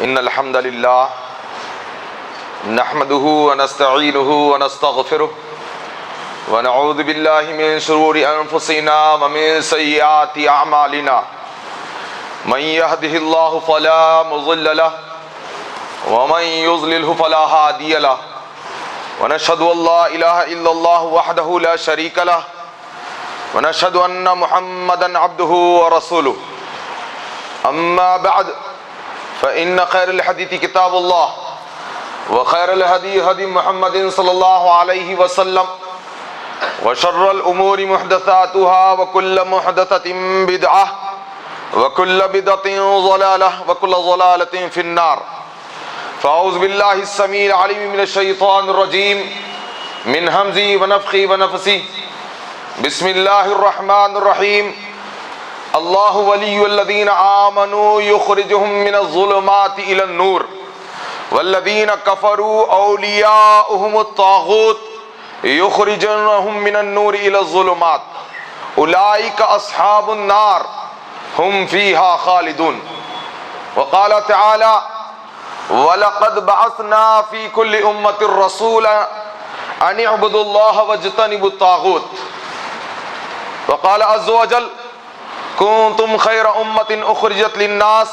إن الحمد لله نحمده ونستعينه ونستغفره ونعوذ بالله من شرور أنفسنا ومن سيئات أعمالنا من يهده الله فلا مضل له ومن يضلله فلا هادي له ونشهد أن لا إله إلا الله وحده لا شريك له ونشهد أن محمدا عبده ورسوله أما بعد فإن خير الحديث كتاب الله وخير الهدي هدي محمد صلى الله عليه وسلم وشر الأمور محدثاتها وكل محدثة بدعة وكل بدعة ضلالة وكل ضلالة في النار فأعوذ بالله السميع العليم من الشيطان الرجيم من همزه ونفخه ونفثه بسم الله الرحمن الرحيم الله ولي الذين آمنوا يخرجهم من الظلمات إلى النور والذين كفروا أولياؤهم الطاغوت يخرجونهم من النور إلى الظلمات أولئك أصحاب النار هم فيها خالدون وقال تعالى وَلَقَدْ بَعَثْنَا فِي كُلِّ أُمَّةٍ رَسُولًا أَنِ اعْبُدُوا اللَّهَ وَاجْتَنِبُوا الطَّاغُوتَ وقال عز وجل كنتم خير أمة أخرجت للناس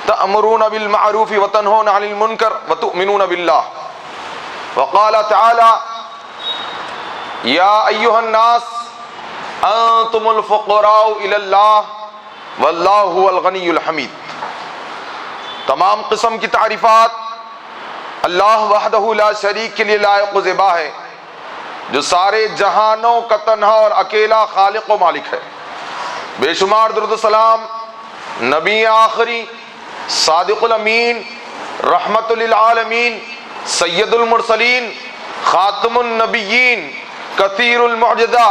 تأمرون بالمعروف وتنهون عن المنكر وتؤمنون بالله وقال تعالى يا أيها الناس أنتم الفقراء إلى الله والله هو الغني الحميد. تمام قسم کی تعریفات اللہ وحدہ لا شریک کے لیے لائق و زیبا ہے جو سارے جہانوں کا تنہا اور اکیلا خالق و مالک ہے. بے شمار درود و سلام نبی آخری صادق الامین رحمت للعالمین سید المرسلین خاتم النبیین کثیر المعجزہ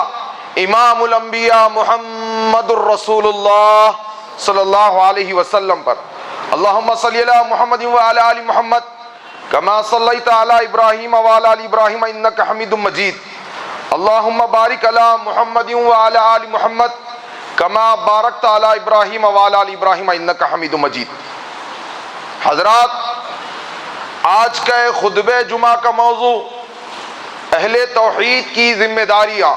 امام الانبیاء محمد الرسول اللہ صلی اللہ علیہ وسلم پر اللہم صلی علی محمد وعلی آل محمد کما صلیت علی ابراہیم وعلی آل ابراہیم انکا حمید مجید اللہم بارک علی محمد وعلی آل محمد کما بارکت علی ابراہیم وعلی آل ابراہیم انکا حمید مجید. حضرات، آج کا خطبہ جمعہ کا موضوع اہل توحید کی ذمہ داریاں.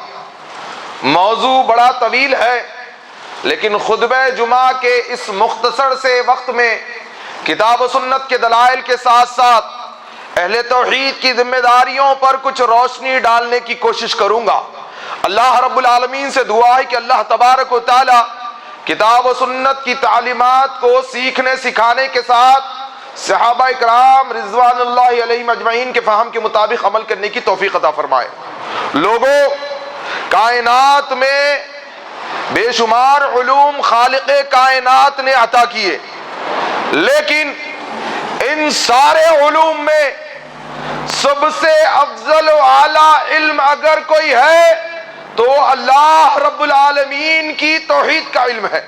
موضوع بڑا طویل ہے لیکن خطبہ جمعہ کے اس مختصر سے وقت میں کتاب و سنت کے دلائل کے ساتھ ساتھ اہل توحید کی ذمہ داریوں پر کچھ روشنی ڈالنے کی کوشش کروں گا. اللہ رب العالمین سے دعا ہے کہ اللہ تبارک و تعالی کتاب و سنت کی تعلیمات کو سیکھنے سکھانے کے ساتھ صحابہ اکرام رضوان اللہ علیہم اجمعین کے فہم کے مطابق عمل کرنے کی توفیق عطا فرمائے. لوگوں، کائنات میں بے شمار علوم خالق کائنات نے عطا کیے، لیکن ان سارے علوم میں سب سے افضل و اعلی علم اگر کوئی ہے تو اللہ رب العالمین کی توحید کا علم ہے.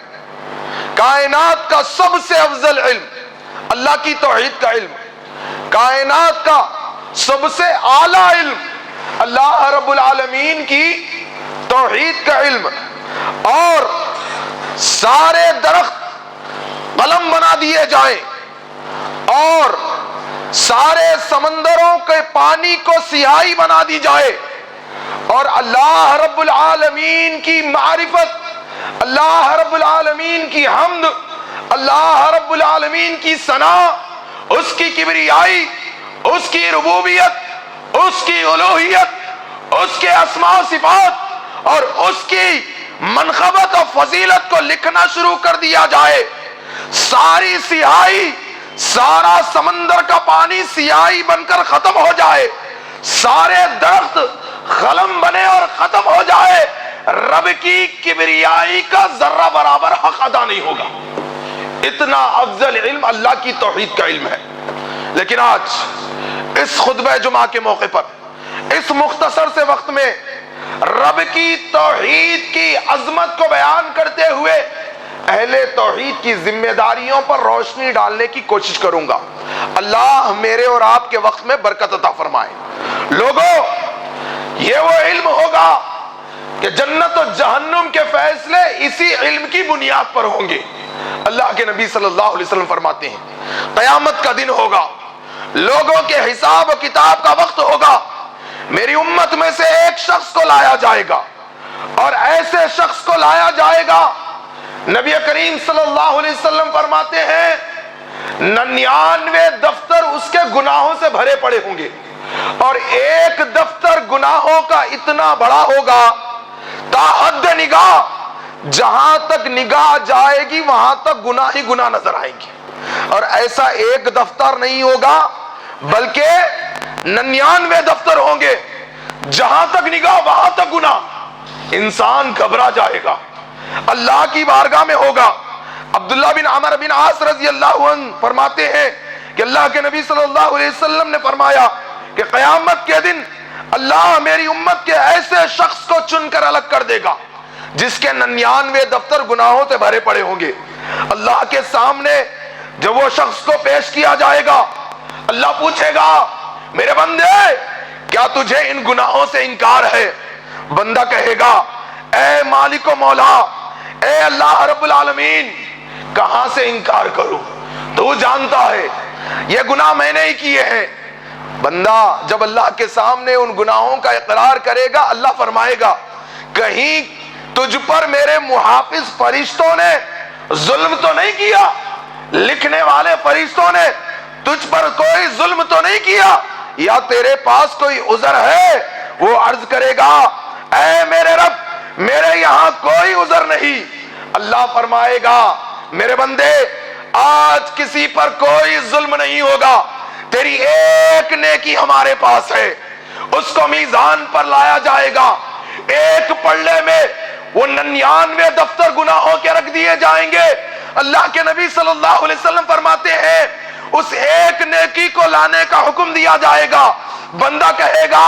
کائنات کا سب سے افضل علم اللہ کی توحید کا علم، کائنات کا سب سے اعلی علم اللہ رب العالمین کی توحید کا علم. اور سارے درخت قلم بنا دیے جائیں اور سارے سمندروں کے پانی کو سیاہی بنا دی جائے اور اللہ رب العالمین کی معرفت، اللہ رب العالمین کی حمد، اللہ رب العالمین کی ثنا، اس کی کبریائی، اس کی ربوبیت، اس کی الوہیت، اس کے اسماء و صفات اور اس کی منقبت اور فضیلت کو لکھنا شروع کر دیا جائے، ساری سیاہی، سارا سمندر کا پانی سیاہی بن کر ختم ہو جائے، سارے درخت قلم بنے اور ختم ہو جائے، رب کی کبریائی کا ذرہ برابر حق ادا نہیں ہوگا. اتنا افضل علم اللہ کی توحید کا علم ہے. لیکن آج اس خطبہ جمعہ کے موقع پر اس مختصر سے وقت میں رب کی توحید کی عظمت کو بیان کرتے ہوئے اہل توحید کی ذمہ داریوں پر روشنی ڈالنے کی کوشش کروں گا. اللہ میرے اور آپ کے وقت میں برکت عطا فرمائے. لوگوں، یہ وہ علم ہوگا کہ جنت و جہنم کے فیصلے اسی علم کی بنیاد پر ہوں گے. اللہ کے نبی صلی اللہ علیہ وسلم فرماتے ہیں قیامت کا دن ہوگا، لوگوں کے حساب و کتاب کا وقت ہوگا، میری امت میں سے ایک شخص کو لایا جائے گا، اور ایسے شخص کو لایا جائے گا، نبی کریم صلی اللہ علیہ وسلم فرماتے ہیں 99 دفتر اس کے گناہوں سے بھرے پڑے ہوں گے، اور ایک دفتر گناہوں کا اتنا بڑا ہوگا تا حد نگاہ، جہاں تک نگاہ جائے گی وہاں تک گناہ ہی گناہ نظر آئیں گے، اور ایسا ایک دفتر نہیں ہوگا بلکہ 99 دفتر ہوں گے، جہاں تک نگاہ وہاں تک گناہ۔ انسان گھبرا جائے گا، اللہ کی بارگاہ میں ہوگا۔ عبداللہ بن عمر بن عاص رضی اللہ عنہ فرماتے ہیں کہ اللہ کے نبی صلی اللہ علیہ وسلم نے فرمایا کہ قیامت کے دن اللہ میری امت کے ایسے شخص کو چن کر الگ کر دے گا جس کے 99 دفتر گناہوں سے بھرے پڑے ہوں گے۔ اللہ کے سامنے جب وہ شخص کو پیش کیا جائے گا، اللہ پوچھے گا میرے بندے کیا تجھے ان گناہوں سے انکار ہے؟ بندہ کہے گا اے مالک و مولا، اے اللہ رب العالمین، کہاں سے انکار کروں، تو جانتا ہے یہ گناہ میں نے ہی کیے ہیں۔ بندہ جب اللہ کے سامنے ان گناہوں کا اقرار کرے گا، اللہ فرمائے گا کہیں تجھ پر میرے محافظ فرشتوں نے ظلم تو نہیں کیا، لکھنے والے فرشتوں نے تجھ پر کوئی ظلم تو نہیں کیا، یا تیرے پاس کوئی عذر ہے؟ وہ عرض کرے گا اے میرے رب میرے یہاں کوئی عذر نہیں۔ اللہ فرمائے گا میرے بندے آج کسی پر کوئی ظلم نہیں ہوگا، تیری ایک نیکی ہمارے پاس ہے، اس کو میزان پر لایا جائے گا، ایک پلڑے میں وہ 99 دفتر گناہوں کے رکھ دیے جائیں گے۔ اللہ کے نبی صلی اللہ علیہ وسلم فرماتے ہیں اس ایک نیکی کو لانے کا حکم دیا جائے گا، بندہ کہے گا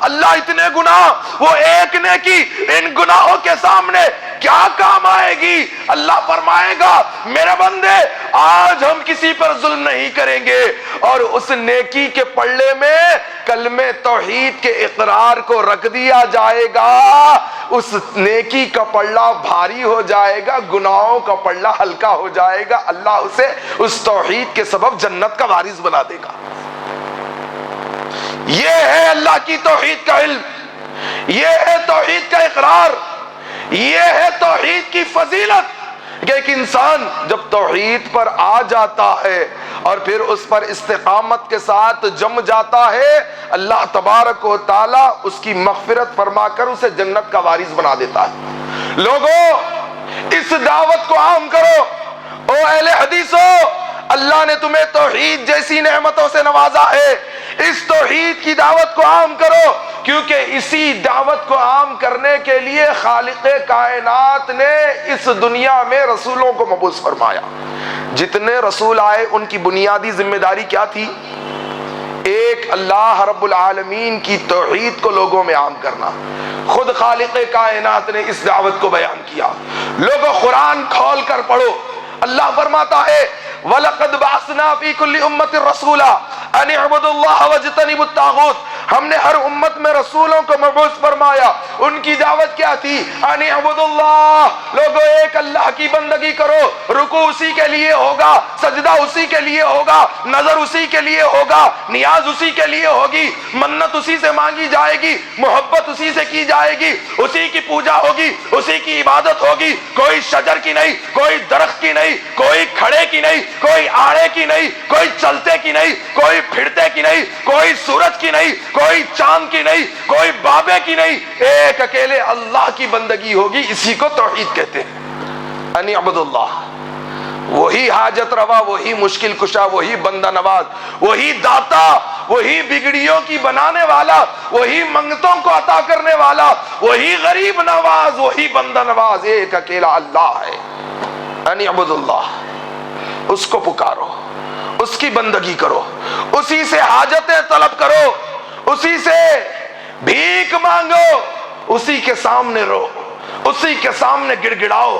اللہ اتنے گناہ، وہ ایک نیکی ان گناہوں کے سامنے کیا کام آئے گی؟ اللہ فرمائے گا میرے بندے آج ہم کسی پر ظلم نہیں کریں گے، اور اس نیکی کے پلڑے میں کلمہ توحید کے اقرار کو رکھ دیا جائے گا، اس نیکی کا پلڑا بھاری ہو جائے گا، گناہوں کا پلڑا ہلکا ہو جائے گا، اللہ اسے اس توحید کے سبب جنت کا وارث بنا دے گا۔ یہ ہے اللہ کی توحید کا علم، یہ ہے توحید کا اقرار، یہ ہے توحید کی فضیلت کہ ایک انسان جب توحید پر آ جاتا ہے اور پھر اس پر استقامت کے ساتھ جم جاتا ہے، اللہ تبارک و تعالی اس کی مغفرت فرما کر اسے جنت کا وارث بنا دیتا ہے۔ لوگوں اس دعوت کو عام کرو، او اہل حدیثو، اللہ نے تمہیں توحید جیسی نعمتوں سے نوازا ہے، اس توحید کی دعوت کو عام کرو، کیونکہ اسی دعوت کو عام کرنے کے لیے خالق کائنات نے اس دنیا میں رسولوں کو مبعوث فرمایا۔ جتنے رسول آئے ان کی بنیادی ذمہ داری کیا تھی؟ ایک اللہ رب العالمین کی توحید کو لوگوں میں عام کرنا۔ خود خالق کائنات نے اس دعوت کو بیان کیا۔ لوگوں قرآن کھول کر پڑھو، اللہ فرماتا ہے وَلَقَدْ بَعَثْنَا فِي كُلِّ أُمَّةٍ رَسُولًا أَنِ اعْبُدُوا اللَّهَ وَاجْتَنِبُوا الطَّاغُوتَ۔ ہم نے ہر امت میں رسولوں کو مبعوث فرمایا، ان کی دعوت کیا تھی؟ أَنِ اعْبُدُوا اللَّهَ، لوگوں ایک اللہ کی بندگی کرو، رکوع اسی کے لیے ہوگا، سجدہ اسی کے لیے ہوگا، نظر اسی کے لیے ہوگا، نیاز اسی کے لیے ہوگی، منت اسی سے مانگی جائے گی، محبت اسی سے کی جائے گی، اسی کی پوجا ہوگی، اسی کی عبادت ہوگی، کوئی شجر کی نہیں، کوئی درخت کی نہیں، کوئی کھڑے کی نہیں، کوئی آڑے کی نہیں، کوئی چلتے کی نہیں، کوئی پھرتے کی نہیں، کوئی سورج کی نہیں، کوئی چاند کی نہیں، کوئی بابے کی نہیں، ایک اکیلے اللہ کی بندگی ہوگی، اسی کو توحید کہتے ہیں۔ ان اعبدوا اللہ، وہی حاجت روا، وہی مشکل کشا، وہی بندہ نواز، وہی داتا، وہی بگڑیوں کی بنانے والا، وہی منگتوں کو عطا کرنے والا، وہی غریب نواز، وہی بندہ نواز، ایک اکیلا اللہ ہے۔ ان اعبدوا اللہ، اس کو پکارو، اس کی بندگی کرو، اسی سے حاجتیں طلب کرو، اسی سے بھیک مانگو، اسی کے سامنے رو، اسی کے سامنے گڑ گڑاؤ،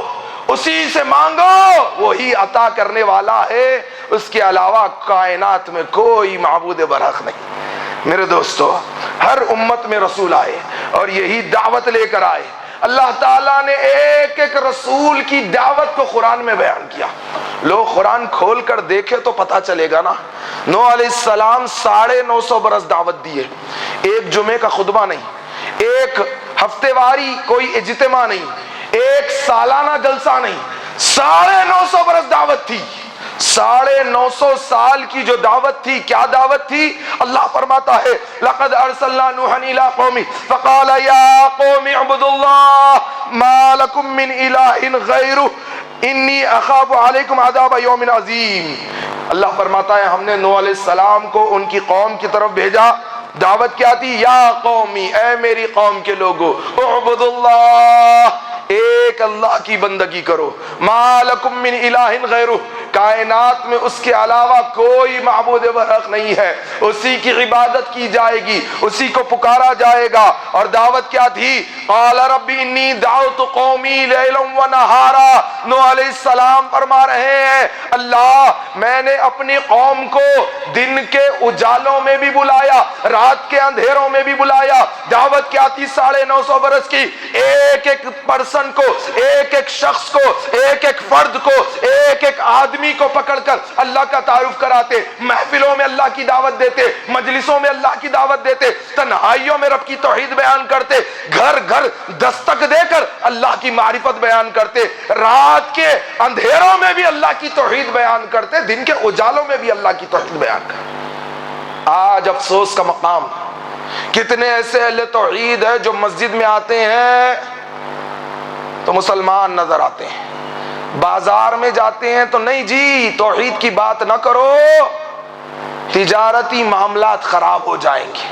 اسی سے مانگو، وہی عطا کرنے والا ہے، اس کے علاوہ کائنات میں کوئی معبود برحق نہیں۔ میرے دوستو، ہر امت میں رسول آئے اور یہی دعوت لے کر آئے، اللہ تعالیٰ نے ایک ایک رسول کی دعوت کو قرآن میں بیان کیا. لوگ قرآن کھول کر دیکھے تو پتہ چلے گا نا. نوح علیہ السلام 950 برس دعوت دیے, ایک جمعے کا خطبہ نہیں, ایک ہفتے واری کوئی اجتماع نہیں, ایک سالانہ جلسہ نہیں, 950 برس دعوت تھی. 950 سال کی جو دعوت تھی, کیا دعوت تھی؟ اللہ فرماتا ہے لقد ارسلنا نوحا الى قومه فقال یا قوم اعبدوا اللہ ما لکم من الہ غیرہ انی اخاف علیکم عذاب یوم عظیم. اللہ فرماتا ہے ہم نے نوح علیہ السلام کو ان کی قوم کی طرف بھیجا. دعوت کیا تھی؟ یا قومی, اے میری قوم کے لوگوں, اعبدوا اللہ, ایک اللہ کی بندگی کرو. ما لکم من الہ غیرہ, کائنات میں اس کے علاوہ کوئی معبود برحق نہیں ہے, اسی کی عبادت کی جائے گی, اسی کو پکارا جائے گا. اور دعوت کیا تھی؟ قال رب انی دعوت قومی لیلا ونہارا. نوح علیہ السلام فرما رہے ہیں اللہ میں نے اپنی قوم کو دن کے اجالوں میں بھی بلایا, رات کے اندھیروں میں بھی بلایا. دعوت کیا تھی 950 برس کی؟ ایک ایک پرسن کو, ایک ایک شخص کو, ایک ایک فرد کو, ایک ایک آدمی کو پکڑ کر اللہ کا تعارف کراتے, محفلوں میں اللہ کی دعوت دیتے, مجلسوں میں اللہ کی دعوت دیتے, تنہائیوں میں رب کی توحید بیان کرتے, گھر گھر دستک دے کر اللہ کی معرفت بیان کرتے, رات کے اندھیروں میں بھی اللہ کی توحید بیان کرتے, دن کے اجالوں میں بھی اللہ کی توحید بیان کرتے. آج افسوس کا مقام, کتنے ایسے اہل توحید ہیں جو مسجد میں آتے ہیں تو مسلمان نظر آتے ہیں, بازار میں جاتے ہیں تو نہیں جی توحید کی بات نہ کرو, تجارتی معاملات خراب ہو جائیں گے.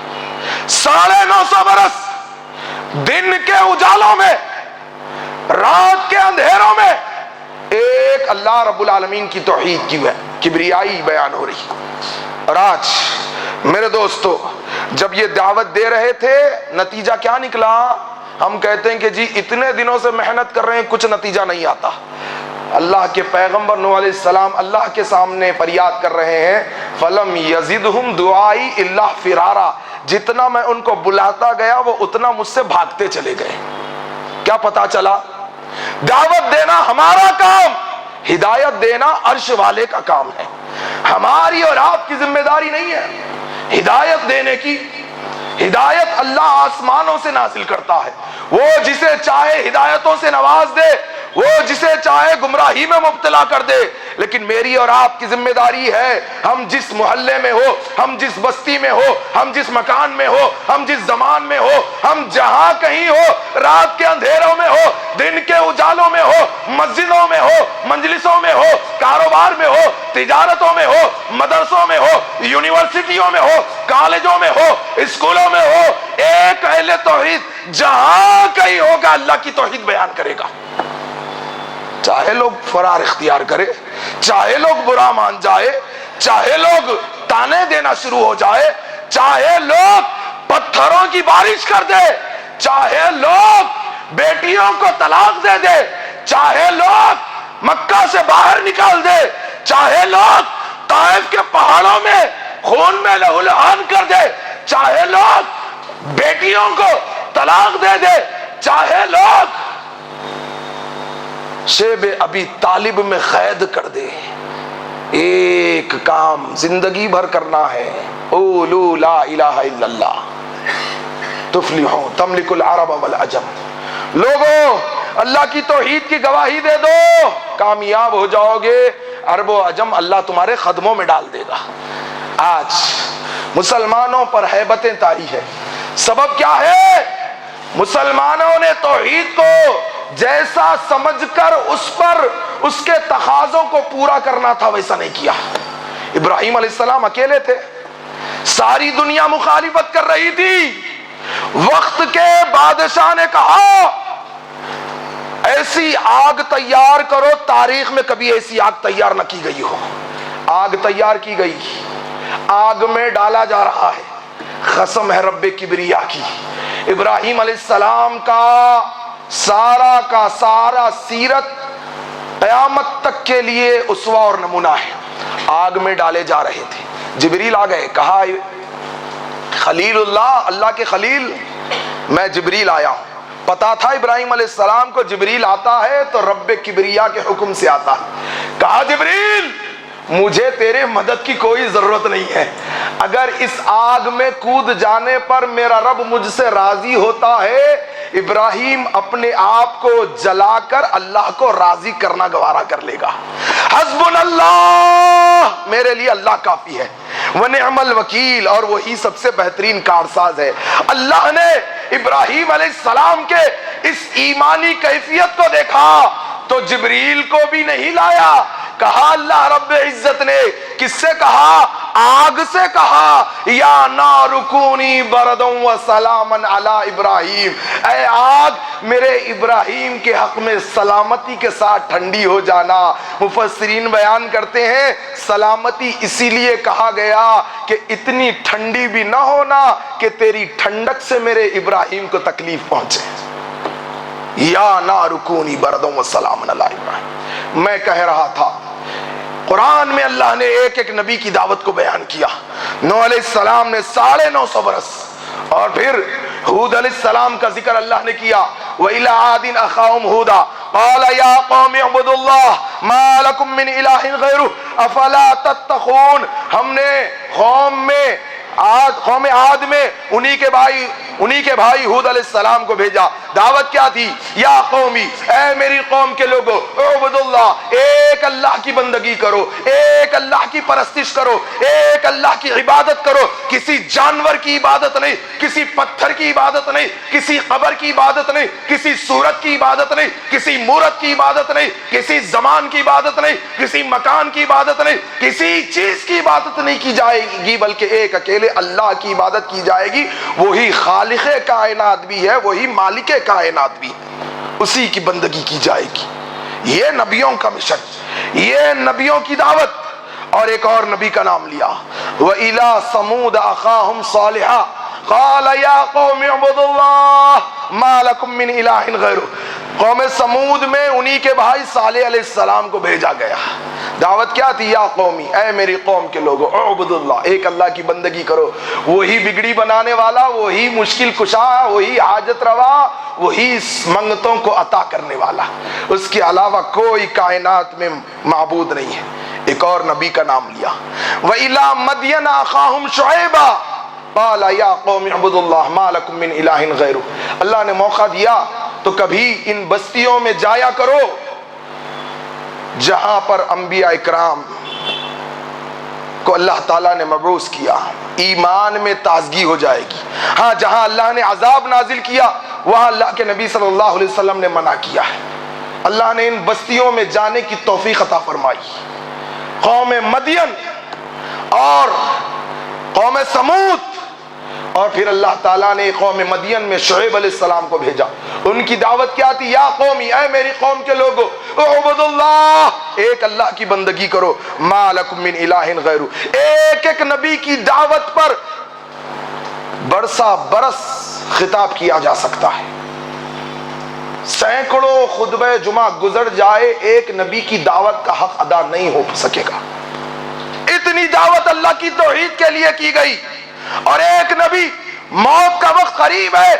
950 برس دن کے اجالوں میں, رات کے اندھیروں میں ایک اللہ رب العالمین کی توحید کی کبریائی بیان ہو رہی. اور آج میرے دوستو جب یہ دعوت دے رہے تھے نتیجہ کیا نکلا؟ ہم کہتے ہیں کہ جی اتنے دنوں سے محنت کر رہے ہیں کچھ نتیجہ نہیں آتا. اللہ کے پیغمبر نوح علیہ السلام اللہ کے سامنے فریاد کر رہے ہیں فلم یزدہم دعائی الا فرارا, جتنا میں ان کو بلاتا گیا وہ اتنا مجھ سے بھاگتے چلے گئے. کیا پتا چلا؟ دعوت دینا ہمارا کام, ہدایت دینا عرش والے کا کام ہے, ہماری اور آپ کی ذمہ داری نہیں ہے ہدایت دینے کی. ہدایت اللہ آسمانوں سے نازل کرتا ہے, وہ جسے چاہے ہدایتوں سے نواز دے, وہ جسے چاہے گمراہی میں مبتلا کر دے. لیکن میری اور آپ کی ذمہ داری ہے ہم جس محلے میں ہو, ہم جس بستی میں ہو, ہم جس مکان میں ہو, ہم جس زمان میں ہو, ہم جہاں کہیں ہو, رات کے اندھیروں میں ہو, دن کے اجالوں میں ہو, مسجدوں میں ہو, مجلسوں میں ہو, کاروبار میں ہو, تجارتوں میں ہو, مدرسوں میں ہو, یونیورسٹیوں میں ہو, کالجوں میں ہو, اسکولوں میں ہو, ایک اہل توحید جہاں کہیں ہوگا اللہ کی توحید بیان کرے گا. چاہے لوگ فرار اختیار کرے, چاہے لوگ برا مان جائے, چاہے لوگ تانے دینا شروع ہو جائے, چاہے لوگ پتھروں کی بارش کر دے, چاہے لوگ بیٹیوں کو طلاق دے دے, چاہے لوگ مکہ سے باہر نکال دے, چاہے لوگ طائف کے پہاڑوں میں خون میں لہو لہان کر دے, چاہے لوگ بیٹیوں کو طلاق دے دے, چاہے لوگ شیب ابی طالب میں قید کر دے, ایک کام زندگی بھر کرنا ہے, قولوا لا الہ الا اللہ تفلحوا تملک العرب والعجم. لوگوں اللہ کی توحید کی گواہی دے دو, کامیاب ہو جاؤ گے, عرب و عجم اللہ تمہارے قدموں میں ڈال دے گا. آج مسلمانوں پر ہیبتیں طاری ہے, سبب کیا ہے؟ مسلمانوں نے توحید کو جیسا سمجھ کر اس پر اس کے تقاضوں کو پورا کرنا تھا ویسا نہیں کیا. ابراہیم علیہ السلام اکیلے تھے, ساری دنیا مخالفت کر رہی تھی. وقت کے بادشاہ نے کہا ایسی آگ تیار کرو تاریخ میں کبھی ایسی آگ تیار نہ کی گئی ہو. آگ تیار کی گئی, آگ میں ڈالا جا رہا ہے, قسم ہے رب کبریا کی. ابراہیم علیہ السلام کا سارا سیرت قیامت تک کے لیے اسوہ اور نمونہ ہے. آگ میں ڈالے جا رہے تھے, جبریل آ گئے, کہا خلیل اللہ, اللہ کے خلیل میں جبریل آیا ہوں, پتا تھا ابراہیم علیہ السلام کو جبریل آتا ہے تو رب کبریا کے حکم سے آتا ہے. کہا جبریل مجھے تیرے مدد کی کوئی ضرورت نہیں ہے، اگر اس آگ میں کود جانے پر میرا رب مجھ سے راضی ہوتا ہے، ابراہیم اپنے آپ کو جلا کر اللہ کو راضی کرنا گوارا کر لے گا. حسبنا اللہ، میرے لیے اللہ کافی ہے، ونعم الوکیل، اور وہی سب سے بہترین کارساز ہے. اللہ نے ابراہیم علیہ السلام کے اس ایمانی کیفیت کو دیکھا تو جبریل کو بھی نہیں لایا. کہا اللہ رب عزت نے کس سے کہا؟ آگ سے کہا یا نار کونی بردا وسلاما علی ابراہیم، اے آگ میرے ابراہیم کے حق میں سلامتی کے ساتھ ٹھنڈی ہو جانا. مفسرین بیان کرتے ہیں سلامتی اسی لیے کہا گیا کہ اتنی ٹھنڈی بھی نہ ہونا کہ تیری ٹھنڈک سے میرے ابراہیم کو تکلیف پہنچے. یا نار کونی بردا وسلاما علی ابراہیم. میں کہہ رہا تھا قرآن میں اللہ نے ایک ایک نبی کی دعوت کو بیان کیا. نوح علیہ السلام نے 950 برس، اور پھر ہود علیہ السلام کا ذکر اللہ نے کیا. وَإِلَىٰ عَادٍ أَخَاهُمْ هُودًا قَالَ يَا قَوْمِ اعْبُدُوا اللَّهَ مَا لَكُم مِّنْ إِلَٰهٍ غَيْرُهُ أَفَلَا تَتَّقُونَ. ہم نے قوم عاد میں انہی کے بھائی ہود علیہ السلام کو بھیجا. دعوت کیا تھی؟ یا قومی، اے میری قوم کے لوگوں، اعبدوا اللہ، ایک اللہ کی بندگی کرو، ایک اللہ کی پرستش کرو، ایک اللہ کی عبادت کرو. کسی جانور کی عبادت نہیں، کسی پتھر کی عبادت نہیں، کسی قبر کی عبادت نہیں، کسی صورت کی عبادت نہیں، کسی مورت کی عبادت نہیں، کسی زمان کی عبادت نہیں، کسی مکان کی عبادت نہیں، کسی چیز کی عبادت نہیں کی جائے گی، بلکہ ایک اکیلے اللہ کی عبادت کی جائے گی. وہی خالق کائنات بھی ہے، وہی مالک کائنات بھی ہے، اسی کی بندگی کی جائے گی. یہ نبیوں کا مشن، یہ نبیوں کی دعوت. اور ایک اور نبی کا نام لیا، وَإِلَىٰ ثَمُودَ أَخَاهُمْ صَالِحًا قَالَ يَا قَوْمِ اعْبُدُوا اللَّهَ مَا لَكُم مِّنْ إِلَٰهٍ غَيْرُهُ. قوم سمود میں انہی کے بھائی صالح علیہ السلام کو بھیجا گیا. دعوت کیا تھی؟ یا قومی، اے میری قوم کے لوگوں، اعبدوا اللہ، ایک اللہ کی بندگی کرو. وہی بگڑی بنانے والا، وہی مشکل کشا، وہی حاجت روا، وہی منگتوں کو عطا کرنے والا، اس کے علاوہ کوئی کائنات میں معبود نہیں ہے. ایک اور نبی کا نام لیا، وَإِلَىٰ مَدْيَنَ أَخَاهُمْ شُعَيْبًا قَالَ يَا قَوْمِ اعْبُدُوا اللَّهَ مَا لَكُم مِّنْ إِلَٰهٍ غَيْرُهُ. اللہ نے موقع دیا تو کبھی ان بستیوں میں جایا کرو جہاں پر انبیاء اکرام کو اللہ تعالیٰ نے مبعوث کیا، ایمان میں تازگی ہو جائے گی. ہاں جہاں اللہ نے عذاب نازل کیا وہاں اللہ کے نبی صلی اللہ علیہ وسلم نے منع کیا ہے. اللہ نے ان بستیوں میں جانے کی توفیق عطا فرمائی. قوم مدین اور قوم سمود، اور پھر اللہ تعالیٰ نے قوم مدین میں شعیب علیہ السلام کو بھیجا. ان کی دعوت کیا تھی؟ یا قومی، اے میری قوم کے لوگوں، اعبدوا اللہ، ایک اللہ کی بندگی کرو، ما لکم من الہ غیرہ. ایک ایک نبی کی دعوت پر برسا برس خطاب کیا جا سکتا ہے. سینکڑوں خطبہ جمعہ گزر جائے، ایک نبی کی دعوت کا حق ادا نہیں ہو سکے گا. اتنی دعوت اللہ کی توحید کے لیے کی گئی. اور ایک نبی، موت کا وقت قریب ہے،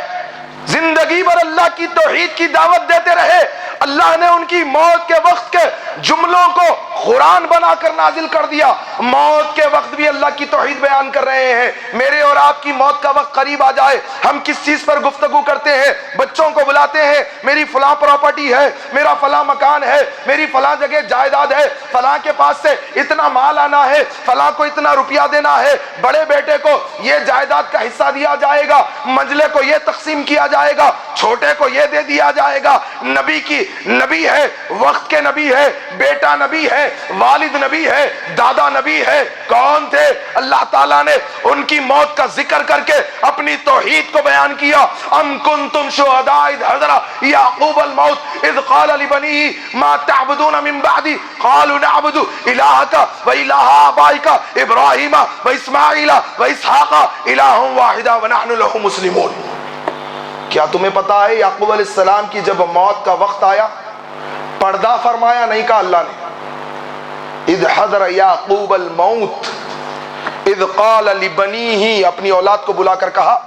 زندگی بھر اللہ کی توحید کی دعوت دیتے رہے. اللہ نے ان کی موت کے وقت کے جملوں کو قرآن بنا کر نازل کر دیا. موت کے وقت بھی اللہ کی توحید بیان کر رہے ہیں. میرے اور آپ کی موت کا وقت قریب آ جائے، ہم کس چیز پر گفتگو کرتے ہیں؟ بچوں کو بلاتے ہیں، میری فلاں پراپرٹی ہے، میرا فلاں مکان ہے، میری فلاں جگہ جائیداد ہے، فلاں کے پاس سے اتنا مال آنا ہے، فلاں کو اتنا روپیہ دینا ہے، بڑے بیٹے کو یہ جائیداد کا حصہ دیا جائے گا، منجلے کو یہ تقسیم کیا جائے گا، چھوٹے کو یہ دے دیا جائے گا. نبی ہے، وقت کے نبی ہے، بیٹا نبی ہے، والد نبی ہے، دادا نبی ہے. کون تھے؟ اللہ تعالیٰ نے ان کی موت کا ذکر کر کے اپنی توحید کو بیان کیا. ام کنتم شہداء اذ حضر یعقوب الموت اذ قال لبنیہ ما تعبدون من بعدی قالوا نعبد الہک و الہ آبائک ابراہیم و اسماعیل و اسحاق الہ واحدا ونحن لہ مسلمون. کیا تمہیں پتا ہے یعقوب علیہ السلام کی جب موت کا وقت آیا، پردہ فرمایا نہیں کہا اللہ نے؟ اذ حضر یعقوب الموت اذ قال لبنیہ، اپنی اولاد کو بلا کر کہا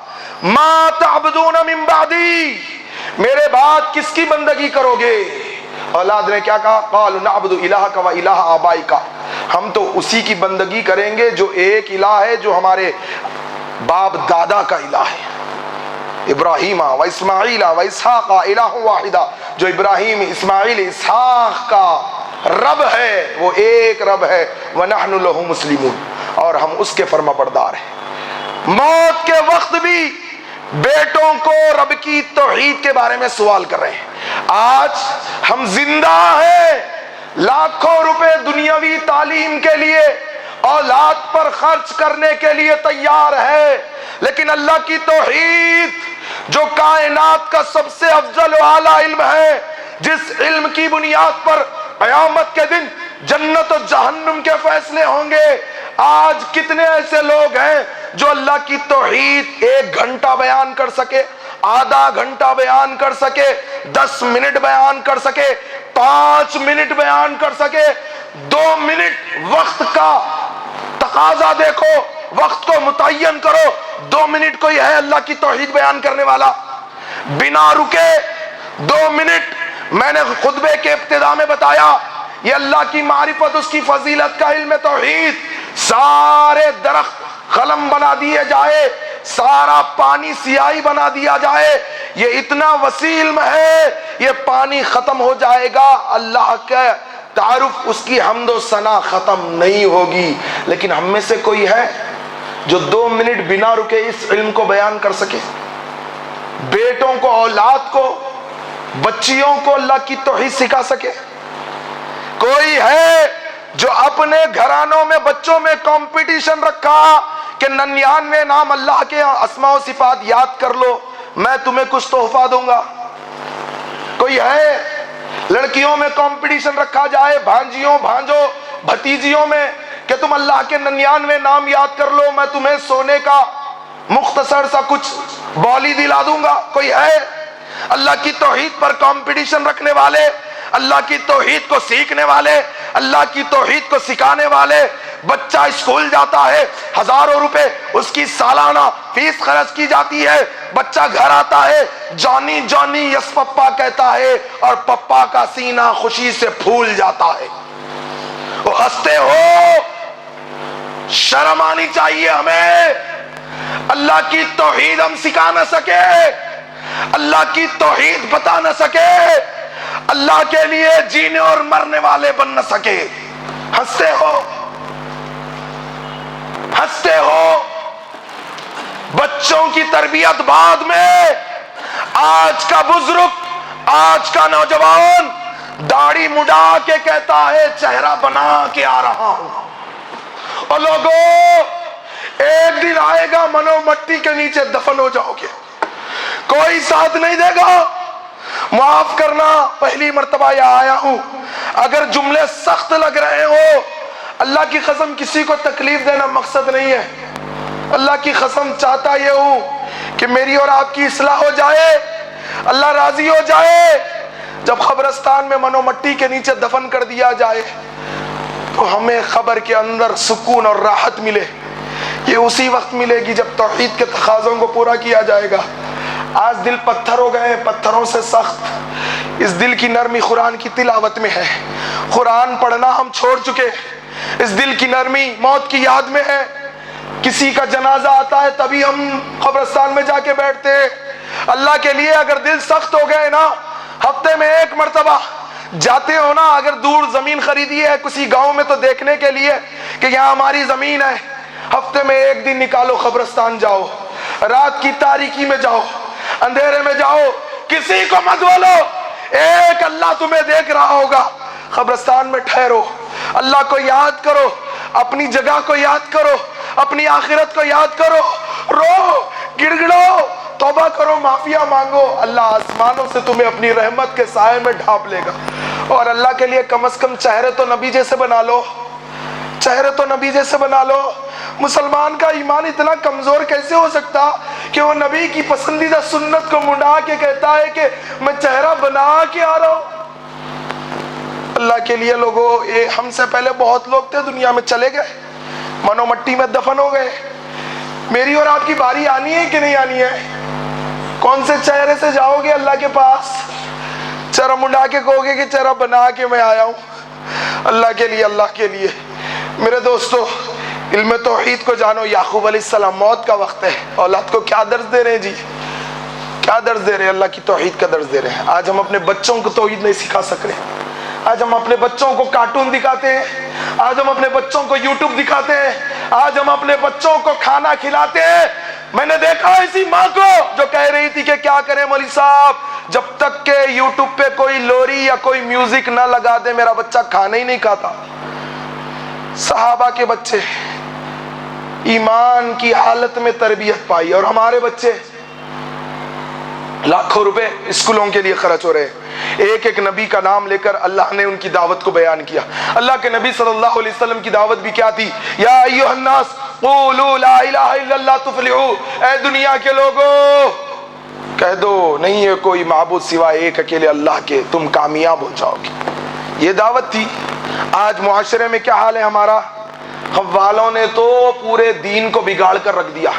ما تعبدون من بعدی، میرے بعد کس کی بندگی کرو گے؟ اولاد نے کیا کہا؟ قالوا نعبد الہک و الہ آبائک، ہم تو اسی کی بندگی کریں گے جو ایک الہ ہے، جو ہمارے باپ دادا کا الہ ہے، ابراہیم و اسماعیل و اسحاق الہ واحدہ، جو ابراہیم، اسماعیل، اسحاق کا رب ہے وہ ایک رب ہے، وَنَحْنُ لَهُ مُسْلِمُونَ، اور ہم اس کے فرما بردار ہیں۔ موت کے وقت بھی بیٹوں کو رب کی توحید کے بارے میں سوال کر رہے ہیں۔ آج ہم زندہ ہیں، لاکھوں روپے دنیاوی تعلیم کے لیے، اولاد پر خرچ کرنے کے لیے تیار ہے، لیکن اللہ کی توحید جو کائنات کا سب سے افضل و اعلیٰ علم ہے، جس علم کی بنیاد پر قیامت کے دن جنت و جہنم کے فیصلے ہوں گے، آج کتنے ایسے لوگ ہیں جو اللہ کی توحید 1 گھنٹہ بیان کر سکے، آدھا گھنٹہ بیان کر سکے، 10 منٹ بیان کر سکے، 5 منٹ بیان کر سکے، 2 منٹ وقت کا تقاضا دیکھو، وقت کو متعین کرو، 2 منٹ کوئی ہے اللہ کی توحید بیان کرنے والا؟ بنا رکے 2 منٹ، میں نے خطبے کے ابتدا میں بتایا، یہ اللہ کی معرفت، اس کی فضیلت کا علم توحید، سارے درخت قلم بنا دیے جائے، سارا پانی سیاہی بنا دیا جائے، یہ اتنا وسیع علم ہے، یہ پانی ختم ہو جائے گا، اللہ کا تعارف، اس کی حمد و ثنا ختم نہیں ہوگی، لیکن ہم میں سے کوئی ہے جو 2 منٹ بنا رکے اس علم کو بیان کر سکے؟ بیٹوں کو، اولاد کو، بچیوں کو اللہ کی توحید سکھا سکے؟ کوئی ہے جو اپنے گھرانوں میں بچوں میں کمپٹیشن رکھا کہ 99 نام اللہ کے اسماء و صفات یاد کر لو، میں تمہیں کچھ تحفہ دوں گا؟ کوئی ہے؟ لڑکیوں میں کمپٹیشن رکھا جائے، بھانجیوں، بھانجوں، بھتیجیوں میں، کہ تم اللہ کے 99 نام یاد کر لو، میں تمہیں سونے کا مختصر سا کچھ بالی دلا دوں گا؟ کوئی ہے؟ اللہ کی توحید پر کمپٹیشن رکھنے والے، اللہ کی توحید کو سیکھنے والے، اللہ کی توحید کو سکھانے والے، بچہ اسکول جاتا ہے، ہزاروں روپے اس کی سالانہ فیس خرچ کی جاتی ہے، بچہ گھر آتا ہے، جانی جانی یس پپا کہتا ہے، اور پپا کا سینہ خوشی سے پھول جاتا ہے۔ وہ ہنستے ہو، شرم آنی چاہیے ہمیں۔ اللہ کی توحید ہم سکھا نہ سکے، اللہ کی توحید بتا نہ سکے، اللہ کے لیے جینے اور مرنے والے بن نہ سکے، ہنستے ہو، ہنستے ہو۔ بچوں کی تربیت بعد میں، آج کا بزرگ، آج کا نوجوان داڑھی مڈا کے کہتا ہے چہرہ بنا کے آ رہا ہوں، اور لوگوں ایک دن آئے گا منو مٹی کے نیچے دفن ہو جاؤ گے، کوئی ساتھ نہیں دے گا۔ معاف کرنا، پہلی مرتبہ یہاں آیا ہوں، اگر جملے سخت لگ رہے ہو، اللہ کی قسم کسی کو تکلیف دینا مقصد نہیں ہے، اللہ کی قسم چاہتا یہ ہوں کہ میری اور آپ کی اصلاح ہو جائے، اللہ راضی ہو جائے۔ جب قبرستان میں منو مٹی کے نیچے دفن کر دیا جائے تو ہمیں قبر کے اندر سکون اور راحت ملے، یہ اسی وقت ملے گی جب توحید کے تقاضوں کو پورا کیا جائے گا۔ آج دل پتھر ہو گئے، پتھروں سے سخت، اس دل کی نرمی قرآن کی تلاوت میں ہے، قرآن پڑھنا ہم چھوڑ چکے، اس دل کی نرمی موت کی یاد میں ہے۔ کسی کا جنازہ آتا ہے تبھی ہم قبرستان میں جا کے بیٹھتے ہیں۔ اللہ کے لیے اگر دل سخت ہو گئے نا، ہفتے میں 1 مرتبہ جاتے ہو نا، اگر دور زمین خریدی ہے کسی گاؤں میں تو دیکھنے کے لیے کہ یہاں ہماری زمین ہے، ہفتے میں 1 دن نکالو، قبرستان جاؤ، رات کی تاریکی میں جاؤ، اندھیرے میں جاؤ، کسی کو مت بولو، ایک اللہ تمہیں دیکھ رہا ہوگا، قبرستان میں ٹھہرو، اللہ کو یاد کرو، اپنی جگہ کو یاد کرو، اپنی آخرت کو یاد کرو، رو، گڑ گڑو، توبہ کرو، معافیہ مانگو، اللہ آسمانوں سے تمہیں اپنی رحمت کے سائے میں ڈھانپ لے گا۔ اور اللہ کے لیے کم از کم چہرے تو نبی جیسے بنا لو، چہرے تو نبی جیسے بنا لو۔ مسلمان کا ایمان اتنا کمزور کیسے ہو سکتا کہ وہ نبی کی پسندیدہ سنت کو منڈا کے کہتا ہے کہ میں چہرہ بنا کے آ رہا ہوں۔ اللہ کے لیے لوگوں، ہم سے پہلے بہت لوگ تھے دنیا میں، چلے گئے، منو مٹی میں دفن ہو گئے، میری اور آپ کی باری آنی ہے کہ نہیں آنی ہے؟ کون سے چہرے سے جاؤ گے اللہ کے پاس؟ چہرہ منڈا کے کہو گے کہ چہرہ بنا کے میں آیا ہوں اللہ کے لیے، اللہ کے لیے۔ میرے دوستو، علم توحید کو جانو۔ یعقوب علیہ السلام، موت کا وقت ہے، اولاد کو کیا درس دے رہے ہیں جی؟ کیا درس دے رہے ہیں؟ اللہ کی توحید کا درس دے رہے ہیں۔ آج ہم اپنے بچوں کو توحید نہیں سکھا سک رہے، آج ہم اپنے بچوں کو کارٹون دکھاتے ہیں، آج ہم اپنے بچوں کو یوٹیوب دکھاتے ہیں، آج ہم اپنے بچوں کو کھانا کھلاتے ہیں۔ میں نے دیکھا ایسی ماں کو جو کہہ رہی تھی کہ کیا کریں مولوی صاحب، جب تک کہ یوٹیوب پہ کوئی لوری یا کوئی میوزک نہ لگا دے میرا بچہ کھانا ہی نہیں کھاتا۔ صحابہ کے بچے ایمان کی حالت میں تربیت پائی، اور ہمارے بچے لاکھوں روپے اسکولوں کے لیے خرچ ہو رہے ہیں۔ ایک ایک نبی کا نام لے کر اللہ نے ان کی دعوت کو بیان کیا۔ اللہ کے نبی صلی اللہ علیہ وسلم کی دعوت بھی کیا تھی؟ یا ایھا الناس قولوا لا الہ الا اللہ تفلحوا، اے دنیا کے لوگوں کہہ دو نہیں ہے کوئی معبود سوائے ایک اکیلے اللہ کے، تم کامیاب ہو جاؤ گے۔ یہ دعوت تھی۔ آج معاشرے میں کیا حال ہے ہمارا؟ خوالوں نے تو پورے دین کو بگاڑ کر رکھ دیا۔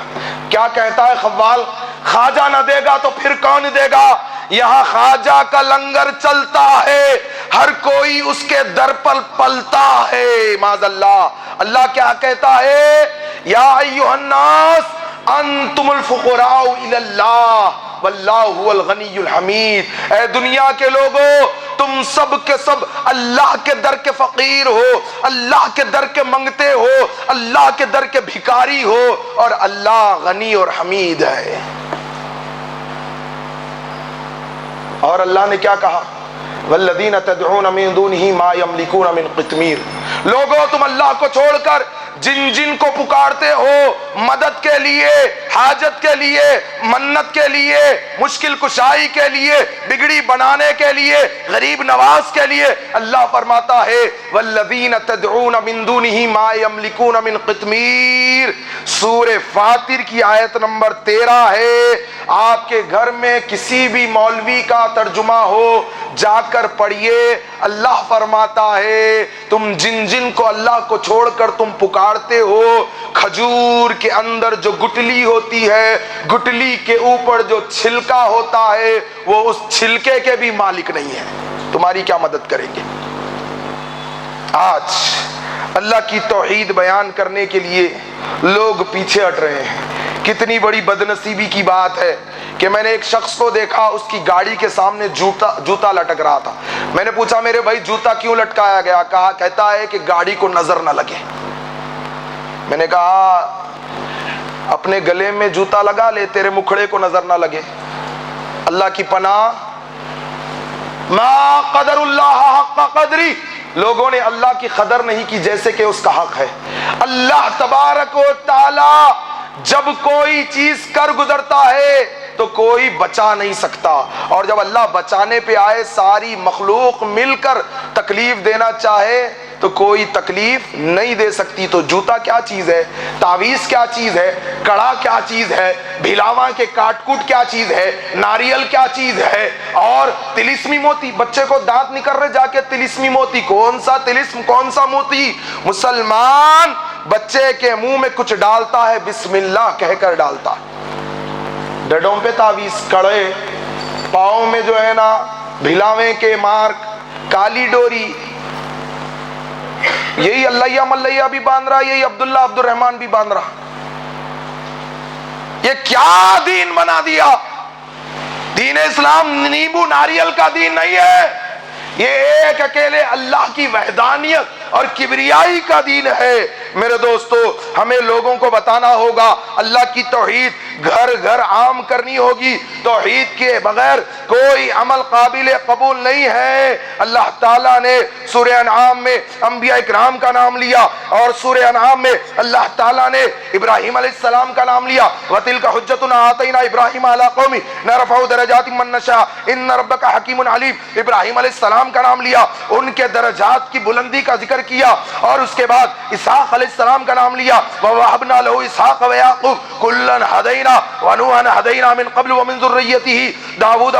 کیا کہتا ہے خوال؟ خواجہ نہ دے گا تو پھر کون دے گا؟ یہاں خواجہ کا لنگر چلتا ہے، ہر کوئی اس کے در پر پلتا ہے، معاذ اللہ۔ اللہ کیا کہتا ہے؟ یا ایھا الناس انتم الفقراء الی اللہ واللہ هو الغنی الحمید، اے دنیا کے لوگوں تم سب کے سب اللہ کے در کے فقیر ہو، اللہ کے در کے منگتے ہو، اللہ کے در کے بھکاری ہو، اور اللہ غنی اور حمید ہے۔ اور اللہ نے کیا کہا؟ والذین تدعون من دونہ ما یملکون من قطمیر، لوگوں تم اللہ کو چھوڑ کر جن جن کو پکارتے ہو مدد کے لیے، حاجت کے لیے، منت کے لیے، مشکل کشائی کے لیے، بگڑی بنانے کے لیے، غریب نواز کے لیے، اللہ فرماتا ہے والذین تدعون من دونہ ما یملکون من قطمیر۔ سورہ فاطر کی آیت نمبر 13 ہے۔ آپ کے گھر میں کسی بھی مولوی کا ترجمہ ہو، جا کر پڑھیے، اللہ فرماتا ہے تم جن جن کو اللہ کو چھوڑ کر تم پکارتے ہو، کھجور کے اندر جو گٹلی ہوتی ہے، گٹلی کے اوپر جو چھلکا ہوتا ہے، وہ اس چھلکے کے بھی مالک نہیں ہے، تمہاری کیا مدد کریں گے؟ آج اللہ کی توحید بیان کرنے کے لیے لوگ پیچھے ہٹ رہے ہیں۔ کتنی بڑی بدنصیبی کی بات ہے کہ میں نے ایک شخص کو دیکھا، اس کی گاڑی کے سامنے جوتا لٹک رہا تھا۔ میں نے پوچھا میرے بھائی جوتا کیوں لٹکایا گیا؟ کہتا ہے کہ گاڑی کو نظر نہ لگے۔ میں نے کہا اپنے گلے میں جوتا لگا لے، تیرے مکھڑے کو نظر نہ لگے۔ اللہ کی پناہ، ما قدر اللہ حق قدری، لوگوں نے اللہ کی قدر نہیں کی جیسے کہ اس کا حق ہے۔ اللہ تبارک و تعالی جب کوئی چیز کر گزرتا ہے تو کوئی بچا نہیں سکتا، اور جب اللہ بچانے پہ آئے ساری مخلوق مل کر تکلیف دینا چاہے تو کوئی تکلیف نہیں دے سکتی۔ تو جوتا کیا چیز ہے، تعویذ کیا چیز ہے، کڑا کیا چیز ہے، بھلاواں کے کاٹ کوٹ کیا چیز ہے، ناریل کیا چیز ہے، اور تلسمی موتی، بچے کو دانت نکل رہے جا کے تلسمی موتی، کون سا تلسم کون سا موتی؟ مسلمان بچے کے منہ میں کچھ ڈالتا ہے بسم اللہ کہہ کر ڈالتا ہے۔ ڈڈوں پہ تعویذ، کڑے، پاؤں میں جو ہے نا بھلاویں کے مارک، کالی ڈوری، یہی اللہ ملیہ بھی باندھ رہا، یہی عبداللہ عبد الرحمن بھی باندھ رہا۔ یہ کیا دین بنا دیا؟ دین اسلام نیبو ناریل کا دین نہیں ہے، یہ ایک اکیلے اللہ کی وحدانیت اور کبریائی کا دین ہے۔ میرے دوستو ہمیں لوگوں کو بتانا ہوگا، اللہ کی توحید گھر گھر عام کرنی ہوگی۔ توحید کے بغیر کوئی عمل قابل قبول نہیں ہے۔ اللہ تعالیٰ نے سورہ انعام میں انبیاء اکرام کا نام لیا، اور سورہ انعام میں اللہ تعالیٰ نے ابراہیم علیہ السلام کا نام لیا، وَتِلْكَ حُجَّتُنَا آتَيْنَا إِبْرَاهِيمَ عَلَىٰ قَوْمِهِ نَرْفَعُ دَرَجَاتٍ مَن نَّشَاءُ إِنَّ رَبَّكَ حَكِيمٌ عَلِيمٌ۔ ابراہیم علیہ السلام کا نام لیا، ان کے درجات کی بلندی کا ذکر کیا، اور اس کے بعد اسحاق علیہ السلام کا نام لیا، وَوَهَبْنَا لَهُ إِسْحَاقَ وَيَعْقُوبَ كُلًّا هَدَيْنَا ابراہیم ونوحا ہدینا من قبل ومن ذریته داؤد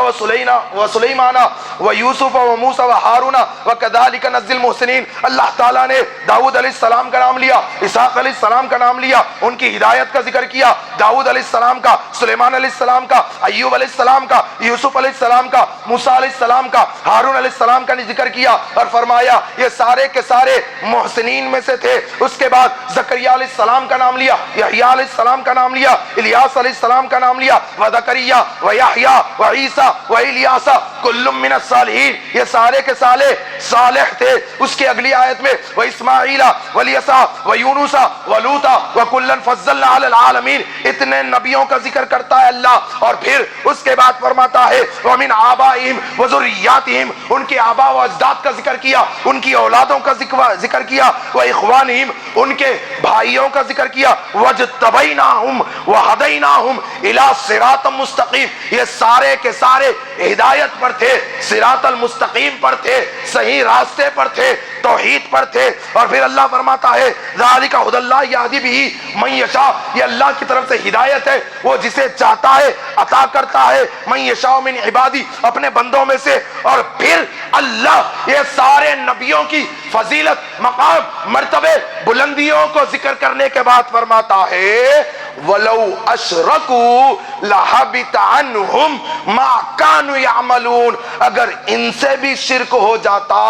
وسلیمان ویوسف وموسیٰ وہارون وکذالک نجزی المحسنین. اللہ تعالیٰ نے داؤد علیہ السلام کا نام لیا, اسحاق علیہ السلام کا نام لیا, ان کی ہدایت کا ذکر کیا, داؤد علیہ السلام کا, سلیمان علیہ السلام کا, ایوب علیہ السلام کا, یوسف علیہ السلام کا, موسیٰ علیہ السلام کا, ہارون علیہ السلام کا ذکر کیا اور فرمایا یہ سارے کے سارے محسنین میں سے تھے. اس کے بعد زکریا علیہ السلام کا نام لیا, یحییٰ علیہ السلام کا نام لیا, الیاس علیہ السلام کا نام لیا, وزکریا ویحییٰ وعیسیٰ والیاس کل من الصالحین, یہ سارے کے سارے صالح تھے. اس کی اگلی آیت میں واسماعیل والیسع ویونس ولوطا وکلا فضلنا علی العالمین, اتنے نبیوں کا ذکر کرتا ہے اللہ. اور پھر اس کے بعد فرماتا ہے ومن آبائہم وذریاتہم, ان کے آبا و اجداد کا ذکر کیا, ان کی اولادوں کا ذکر کیا, واخوانہم, ان کے بھائیوں کا ذکر کیا, وجتبیناہم وہدیناہم الی صراط مستقیم, یہ سارے کے سارے ہدایت پر تھے, صراط المستقیم پر تھے, صحیح راستے پر تھے, توحید پر تھے. اور پھر اللہ فرماتا ہے ذالک ھدی اللہ یہدی بہ من یشاء, یہ اللہ کی طرف سے ہدایت ہے, وہ جسے چاہتا ہے عطا کرتا ہے, من یشاء من عبادی, اپنے بندوں میں سے. اور پھر اللہ یہ سارے نبیوں کی فضیلت, مقام, مرتبے, بلندیوں کو ذکر کرنے کے بعد فرماتا ہے وَلَوْ أَشْرَكُوا لَحَبِطَ عَنْهُمْ مَا كَانُوا يَعْمَلُونَ, اگر ان سے بھی شرک ہو جاتا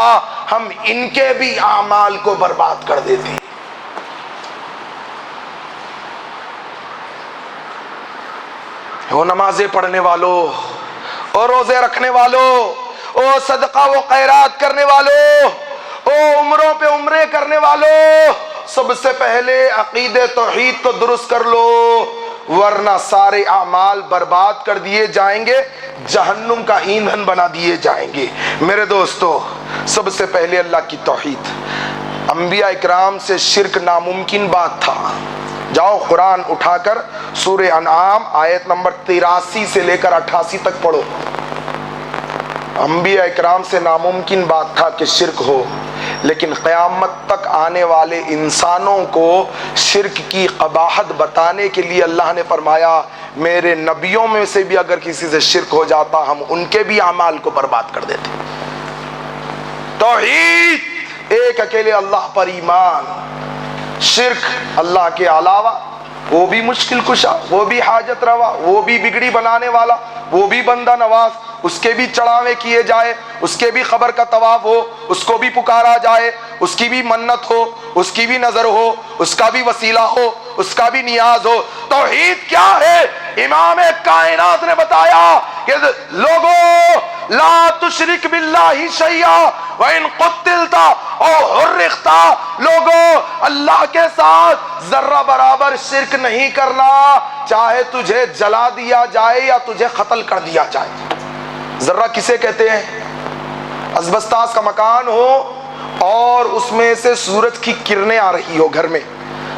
ہم ان کے بھی اعمال کو برباد کر دیتے. او نمازیں پڑھنے والوں, او روزے رکھنے والوں, او صدقہ و خیرات کرنے والوں, او عمروں پہ عمرے کرنے والوں, سب سے پہلے عقید توحید تو درست کر لو, ورنہ سارے اعمال برباد کر دیے جائیں گے, جہنم کا ایندھن بنا دیے جائیں گے. میرے دوستو, سب سے پہلے اللہ کی توحید. انبیاء اکرام سے شرک ناممکن بات تھا. جاؤ قرآن اٹھا کر سورہ انعام آیت نمبر 83 سے لے کر 88 تک پڑھو. انبیاء اکرام سے ناممکن بات تھا کہ شرک ہو, لیکن قیامت تک آنے والے انسانوں کو شرک کی قباحت بتانے کے لیے اللہ نے فرمایا میرے نبیوں میں سے بھی اگر کسی سے شرک ہو جاتا ہم ان کے بھی اعمال کو برباد کر دیتے. توحید, ایک اکیلے اللہ پر ایمان. شرک اللہ کے علاوہ, وہ بھی مشکل کشا, وہ بھی حاجت روا, وہ بھی بگڑی بنانے والا, وہ بھی بندہ نواز, اس کے بھی چڑھاوے کیے جائے, اس کے بھی قبر کا طواف ہو, اس کو بھی پکارا جائے, اس کی بھی منت ہو, اس کی بھی نظر ہو, اس کا بھی وسیلہ ہو, اس کا بھی نیاز ہو. توحید کیا ہے؟ امام کائنات نے بتایا کہ لوگوں لا تشرک باللہ شیئا وَإِن قُتِّلْتَ أَوْ حُرِّقْتَ, لوگوں اللہ کے ساتھ ذرہ برابر شرک نہیں کرنا, چاہے تجھے جلا دیا جائے یا تجھے قتل کر دیا جائے. ذرہ کسے کہتے ہیں؟ اسبستاس کا مکان ہو اور اس میں سے سورج کی کرنیں آ رہی ہو گھر میں,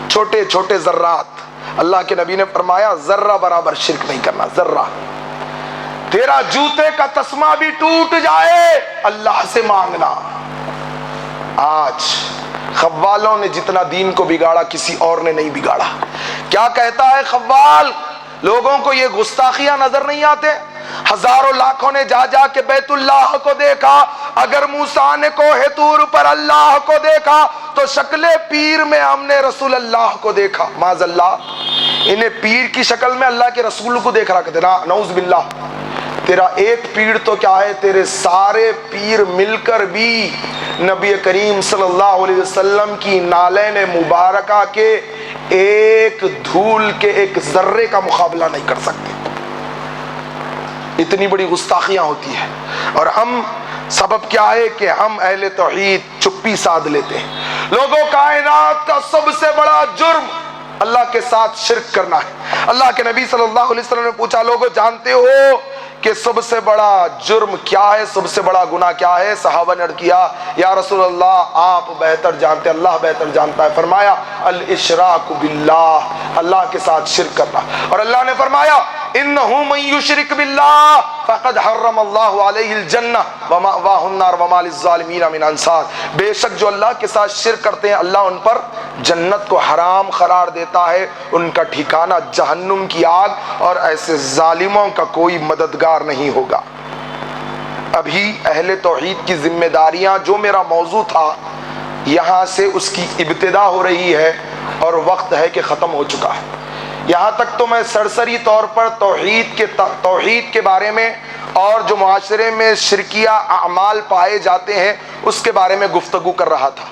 چھوٹے چھوٹے ذرات. اللہ کے نبی نے فرمایا ذرہ برابر شرک نہیں کرنا. ذرہ, تیرا جوتے کا تسمہ بھی ٹوٹ جائے اللہ سے مانگنا. آج خوالوں نے جتنا دین کو بگاڑا کسی اور نے نہیں بگاڑا. کیا کہتا ہے خوال؟ لوگوں کو یہ گستاخیاں نظر نہیں آتے؟ ہزاروں لاکھوں نے جا جا کے بیت اللہ کو دیکھا, اگر موسیٰ نے کوہ طور پر اللہ کو دیکھا تو شکل پیر میں ہم نے رسول اللہ کو دیکھا. معاذ اللہ, انہیں پیر کی شکل میں اللہ کے رسول کو دیکھ رہا, کہتے نعوذ باللہ. تیرا ایک پیر تو کیا ہے, تیرے سارے پیر مل کر بھی نبی کریم صلی اللہ علیہ وسلم کی نالین مبارکہ کے ایک دھول کے ایک ذرے کا مقابلہ نہیں کر سکتے. اتنی بڑی گستاخیاں ہوتی ہیں. اور ہم سبب کیا ہے کہ ہم اہل توحید چپی سادھ لیتے ہیں. لوگوں, کائنات کا سب سے بڑا جرم اللہ کے ساتھ شرک کرنا ہے. اللہ کے نبی صلی اللہ علیہ وسلم نے پوچھا لوگوں جانتے ہو کہ سب سے بڑا جرم کیا ہے, سب سے بڑا گناہ کیا ہے؟ صحابہ نے عرض کیا یا رسول اللہ آپ بہتر جانتے, اللہ بہتر جانتا ہے. فرمایا الاشراک باللہ, اللہ کے ساتھ شرک کرنا. اور اللہ نے فرمایا انہ من یشرک باللہ فقد حرم اللہ علیہ الجنہ ومأواہ النار وما للظالمین من انصار, بے شک جو اللہ کے ساتھ شرک کرتے ہیں اللہ ان پر جنت کو حرام قرار دیتا ہے، ان کا ٹھکانہ جہنم کی آگ، اور ایسے ظالموں کا کوئی مددگار نہیں ہوگا۔ ابھی اہل توحید کی ذمہ داریاں، جو میرا موضوع تھا، یہاں سے اس کی ابتدا ہو رہی ہے اور وقت ہے کہ ختم ہو چکا ہے۔ یہاں تک تو میں سرسری طور پر توحید کے بارے میں اور جو معاشرے میں شرکیہ اعمال پائے جاتے ہیں اس کے بارے میں گفتگو کر رہا تھا۔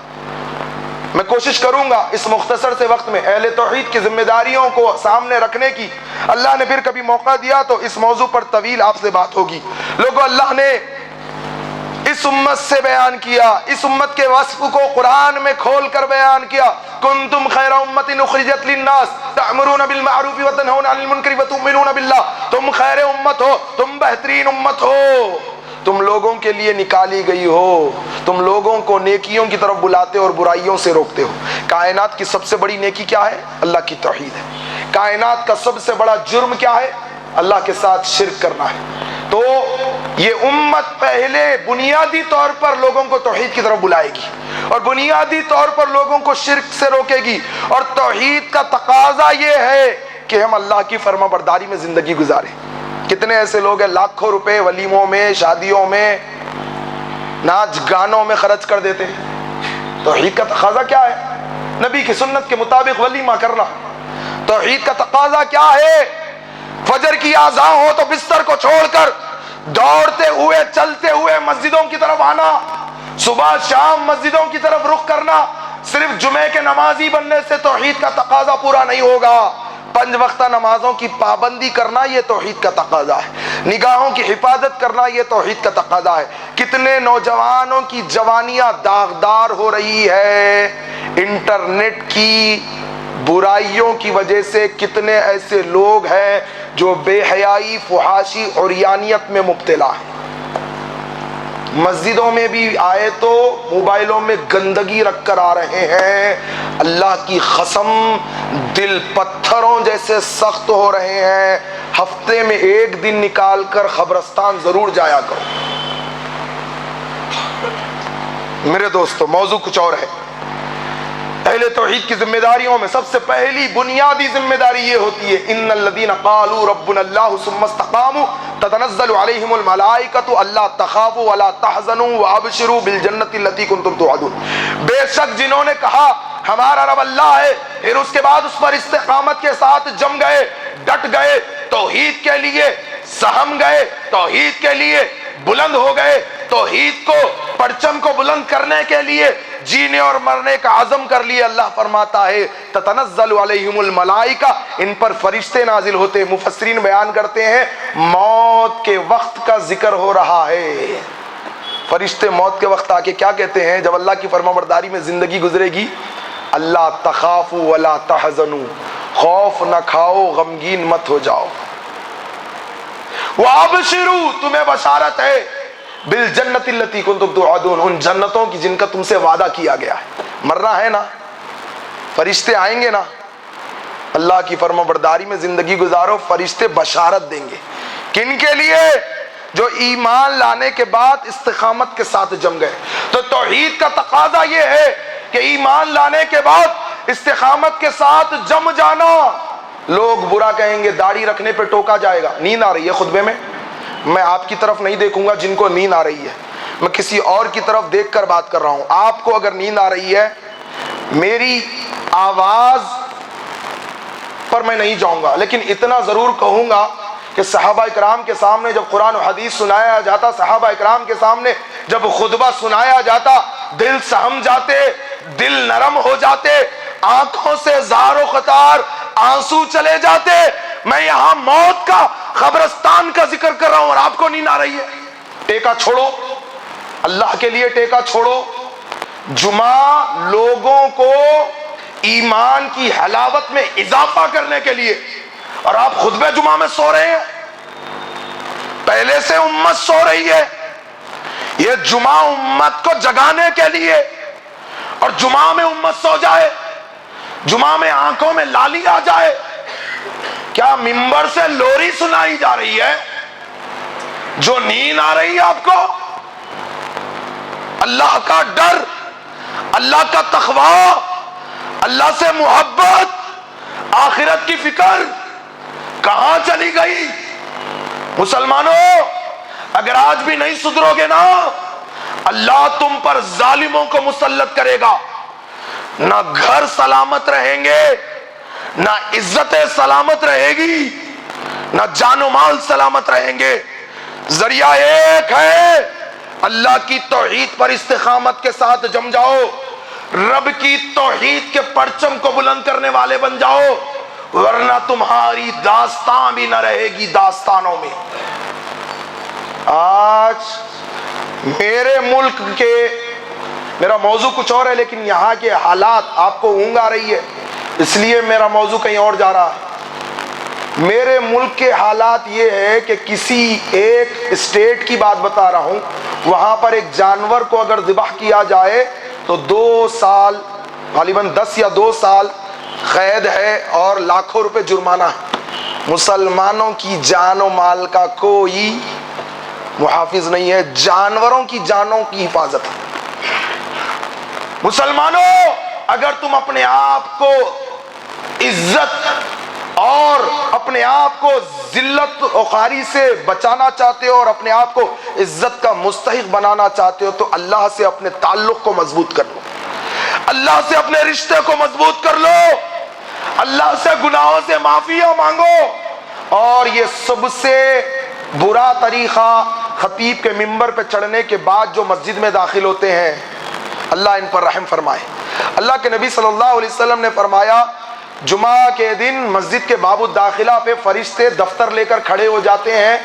میں کوشش کروں گا اس مختصر سے وقت میں اہل توحید کی ذمہ داریوں کو سامنے رکھنے کی۔ اللہ نے پھر کبھی موقع دیا تو اس موضوع پر طویل آپ سے بات ہوگی۔ لوگوں، اللہ نے اس امت سے بیان کیا، اس امت کے وصف کو قرآن میں کھول کر بیان کیا۔ کنتم خیر امت اخرجت للناس تأمرون بالمعروف وتنہون عن المنکر وتؤمنون باللہ۔ تم خیر امت ہو، تم بہترین امت ہو، تم لوگوں کے لیے نکالی گئی ہو، تم لوگوں کو نیکیوں کی طرف بلاتے اور برائیوں سے روکتے ہو۔ کائنات کی سب سے بڑی نیکی کیا ہے؟ اللہ کی توحید ہے۔ کائنات کا سب سے بڑا جرم کیا ہے؟ اللہ کے ساتھ شرک کرنا ہے۔ تو یہ امت پہلے بنیادی طور پر لوگوں کو توحید کی طرف بلائے گی اور بنیادی طور پر لوگوں کو شرک سے روکے گی، اور توحید کا تقاضا یہ ہے کہ ہم اللہ کی فرما برداری میں زندگی گزاریں۔ کتنے ایسے لوگ ہیں لاکھوں روپے ولیموں میں، شادیوں میں، ناچ گانوں میں خرچ کر دیتے ہیں۔ توحید کا تقاضا کیا ہے؟ نبی کی سنت کے مطابق ولیمہ کرنا۔ توحید کا تقاضا کیا ہے؟ فجر کی اذان ہو تو بستر کو چھوڑ کر دوڑتے ہوئے، چلتے ہوئے مسجدوں کی طرف آنا، صبح شام مسجدوں کی طرف رخ کرنا۔ صرف جمعے کے نمازی بننے سے توحید کا تقاضا پورا نہیں ہوگا۔ 5 وقتہ نمازوں کی پابندی کرنا یہ توحید کا تقاضا ہے۔ نگاہوں کی حفاظت کرنا یہ توحید کا تقاضا ہے۔ کتنے نوجوانوں کی جوانیاں داغدار ہو رہی ہے انٹرنیٹ کی برائیوں کی وجہ سے۔ کتنے ایسے لوگ ہیں جو بے حیائی، فحاشی، عریانیت میں مبتلا ہیں۔ مسجدوں میں بھی آئے تو موبائلوں میں گندگی رکھ کر آ رہے ہیں۔ اللہ کی قسم دل پتھروں جیسے سخت ہو رہے ہیں۔ ہفتے میں 1 دن نکال کر قبرستان ضرور جایا کرو۔ میرے دوستو، موضوع کچھ اور ہے۔ اہل توحید کی ذمہ داریوں میں سب سے پہلی بنیادی ذمہ داری یہ ہوتی ہے، ان الذین قالوا ربنا اللہ ثم استقاموا تتنزل علیہم الملائکۃ الا تخافوا ولا تحزنوا وابشروا بالجنۃ التي کنتم توعدون۔ بے شک جنہوں نے کہا ہمارا رب اللہ ہے، پھر اس کے بعد اس پر استقامت کے ساتھ جم گئے، ڈٹ گئے، توحید کے لیے سہم گئے، توحید کے لیے بلند ہو گئے، توحید کو، پرچم کو بلند کرنے کے لیے جینے اور مرنے کا عزم کر لیے، اللہ فرماتا ہے تتنزل علیہم الملائکہ، ان پر فرشتے نازل ہوتے۔ مفسرین بیان کرتے ہیں موت کے وقت کا ذکر ہو رہا ہے۔ فرشتے موت کے وقت آ کے کیا کہتے ہیں جب اللہ کی فرما برداری میں زندگی گزرے گی؟ اللہ تخافوا ولا تحزنوا، خوف نہ کھاؤ، غمگین مت ہو جاؤ۔ وابشروا، تمہیں بشارت ہے، بالجنۃ التی کنتم توعدون، ان جنتوں کی جن کا تم سے وعدہ کیا گیا ہے۔ مرنا ہے نا، فرشتے آئیں گے نا، اللہ کی فرما برداری میں زندگی گزارو، فرشتے بشارت دیں گے۔ کن کے لیے؟ جو ایمان لانے کے بعد استقامت کے ساتھ جم گئے۔ تو توحید کا تقاضا یہ ہے کہ ایمان لانے کے بعد استقامت کے ساتھ جم جانا۔ لوگ برا کہیں گے، داڑھی رکھنے پہ ٹوکا جائے گا۔ نیند آ رہی ہے خطبے میں؟ میں آپ کی طرف نہیں دیکھوں گا جن کو نیند آ رہی ہے، میں کسی اور کی طرف دیکھ کر بات کر رہا ہوں۔ آپ کو اگر نیند آ رہی ہے، میری آواز پر میں نہیں جاؤں گا، لیکن اتنا ضرور کہوں گا کہ صحابہ اکرام کے سامنے جب قرآن و حدیث سنایا جاتا، صحابہ اکرام کے سامنے جب خطبہ سنایا جاتا، دل سہم جاتے، دل نرم ہو جاتے، آنکھوں سے زار و قطار آنسو چلے جاتے۔ میں یہاں موت کا، قبرستان کا ذکر کر رہا ہوں اور آپ کو نیند آ رہی ہے۔ ٹیکا چھوڑو، اللہ کے لیے ٹیکا چھوڑو۔ جمعہ لوگوں کو ایمان کی حلاوت میں اضافہ کرنے کے لیے، اور آپ خطبہ جمعہ میں سو رہے ہیں۔ پہلے سے امت سو رہی ہے، یہ جمعہ امت کو جگانے کے لیے، اور جمعہ میں امت سو جائے، جمعہ میں آنکھوں میں لالی آ جائے۔ کیا منبر سے لوری سنائی جا رہی ہے جو نیند آ رہی ہے آپ کو؟ اللہ کا ڈر، اللہ کا تقویٰ، اللہ سے محبت, آخرت کی فکر کہاں چلی گئی؟ مسلمانوں اگر آج بھی نہیں سدھرو گے نا, اللہ تم پر ظالموں کو مسلط کرے گا. نہ گھر سلامت رہیں گے, نہ عزتیں سلامت رہے گی, نہ جان و مال سلامت رہیں گے. ذریعہ ایک ہے, اللہ کی توحید پر استقامت کے ساتھ جم جاؤ, رب کی توحید کے پرچم کو بلند کرنے والے بن جاؤ, ورنہ تمہاری داستان بھی نہ رہے گی داستانوں میں. آج میرے ملک کے, میرا موضوع کچھ اور ہے لیکن یہاں کے حالات آپ کو اونگ آ رہی ہے, اس لیے میرا موضوع کہیں اور جا رہا ہے. میرے ملک کے حالات یہ ہے کہ کسی ایک اسٹیٹ کی بات بتا رہا ہوں, وہاں پر ایک جانور کو اگر ذبح کیا جائے تو 2 سال, غالباً 10 یا 2 سال قید ہے اور لاکھوں روپے جرمانہ ہے. مسلمانوں کی جان و مال کا کوئی محافظ نہیں ہے, جانوروں کی جانوں کی حفاظت ہے. مسلمانوں اگر تم اپنے آپ کو عزت اور اپنے آپ کو ذلت و خواری سے بچانا چاہتے ہو اور اپنے آپ کو عزت کا مستحق بنانا چاہتے ہو تو اللہ سے اپنے تعلق کو مضبوط کر لو, اللہ سے اپنے رشتے کو مضبوط کر لو, اللہ سے گناہوں سے معافی مانگو. اور یہ سب سے برا طریقہ خطیب کے منبر پہ چڑھنے کے بعد جو مسجد میں داخل ہوتے ہیں, اللہ ان پر رحم فرمائے. اللہ کے نبی صلی اللہ علیہ وسلم نے فرمایا جمعہ کے دن مسجد کے باب الداخلہ پہ فرشتے دفتر لے کر کھڑے ہو جاتے ہیں.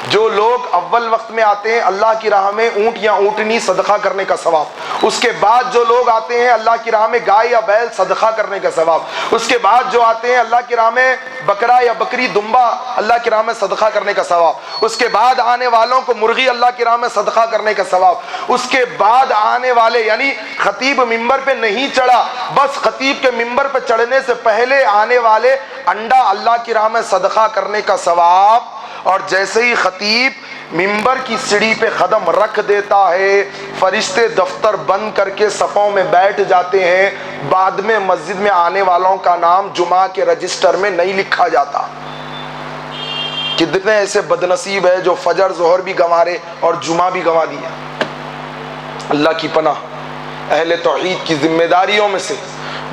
جو لوگ اول وقت میں آتے ہیں اللہ کی راہ میں اونٹ یا اونٹنی صدقہ کرنے کا ثواب, اس کے بعد جو لوگ آتے ہیں اللہ کی راہ میں گائے یا بیل صدقہ کرنے کا ثواب, اس کے بعد جو آتے ہیں اللہ کی راہ میں بکرا یا بکری دمبا اللہ کی راہ میں صدقہ کرنے کا ثواب, اس کے بعد آنے والوں کو مرغی اللہ کی راہ میں صدقہ کرنے کا ثواب, اس کے بعد آنے والے یعنی خطیب منبر پہ نہیں چڑھا, بس خطیب کے منبر پہ چڑھنے سے پہلے آنے والے انڈا اللہ کی راہ میں صدقہ کرنے کا ثواب. اور جیسے ہی خطیب منبر کی سیڑھی پہ قدم رکھ دیتا ہے فرشتے دفتر بند کر کے صفوں میں بیٹھ جاتے ہیں, بعد میں مسجد میں آنے والوں کا نام جمعہ کے رجسٹر میں نہیں لکھا جاتا. کتنے ایسے بدنصیب ہے جو فجر ظہر بھی گنوارے اور جمعہ بھی گنوا دیا. اللہ کی پناہ, اہل توحید کی ذمہ داریوں میں سے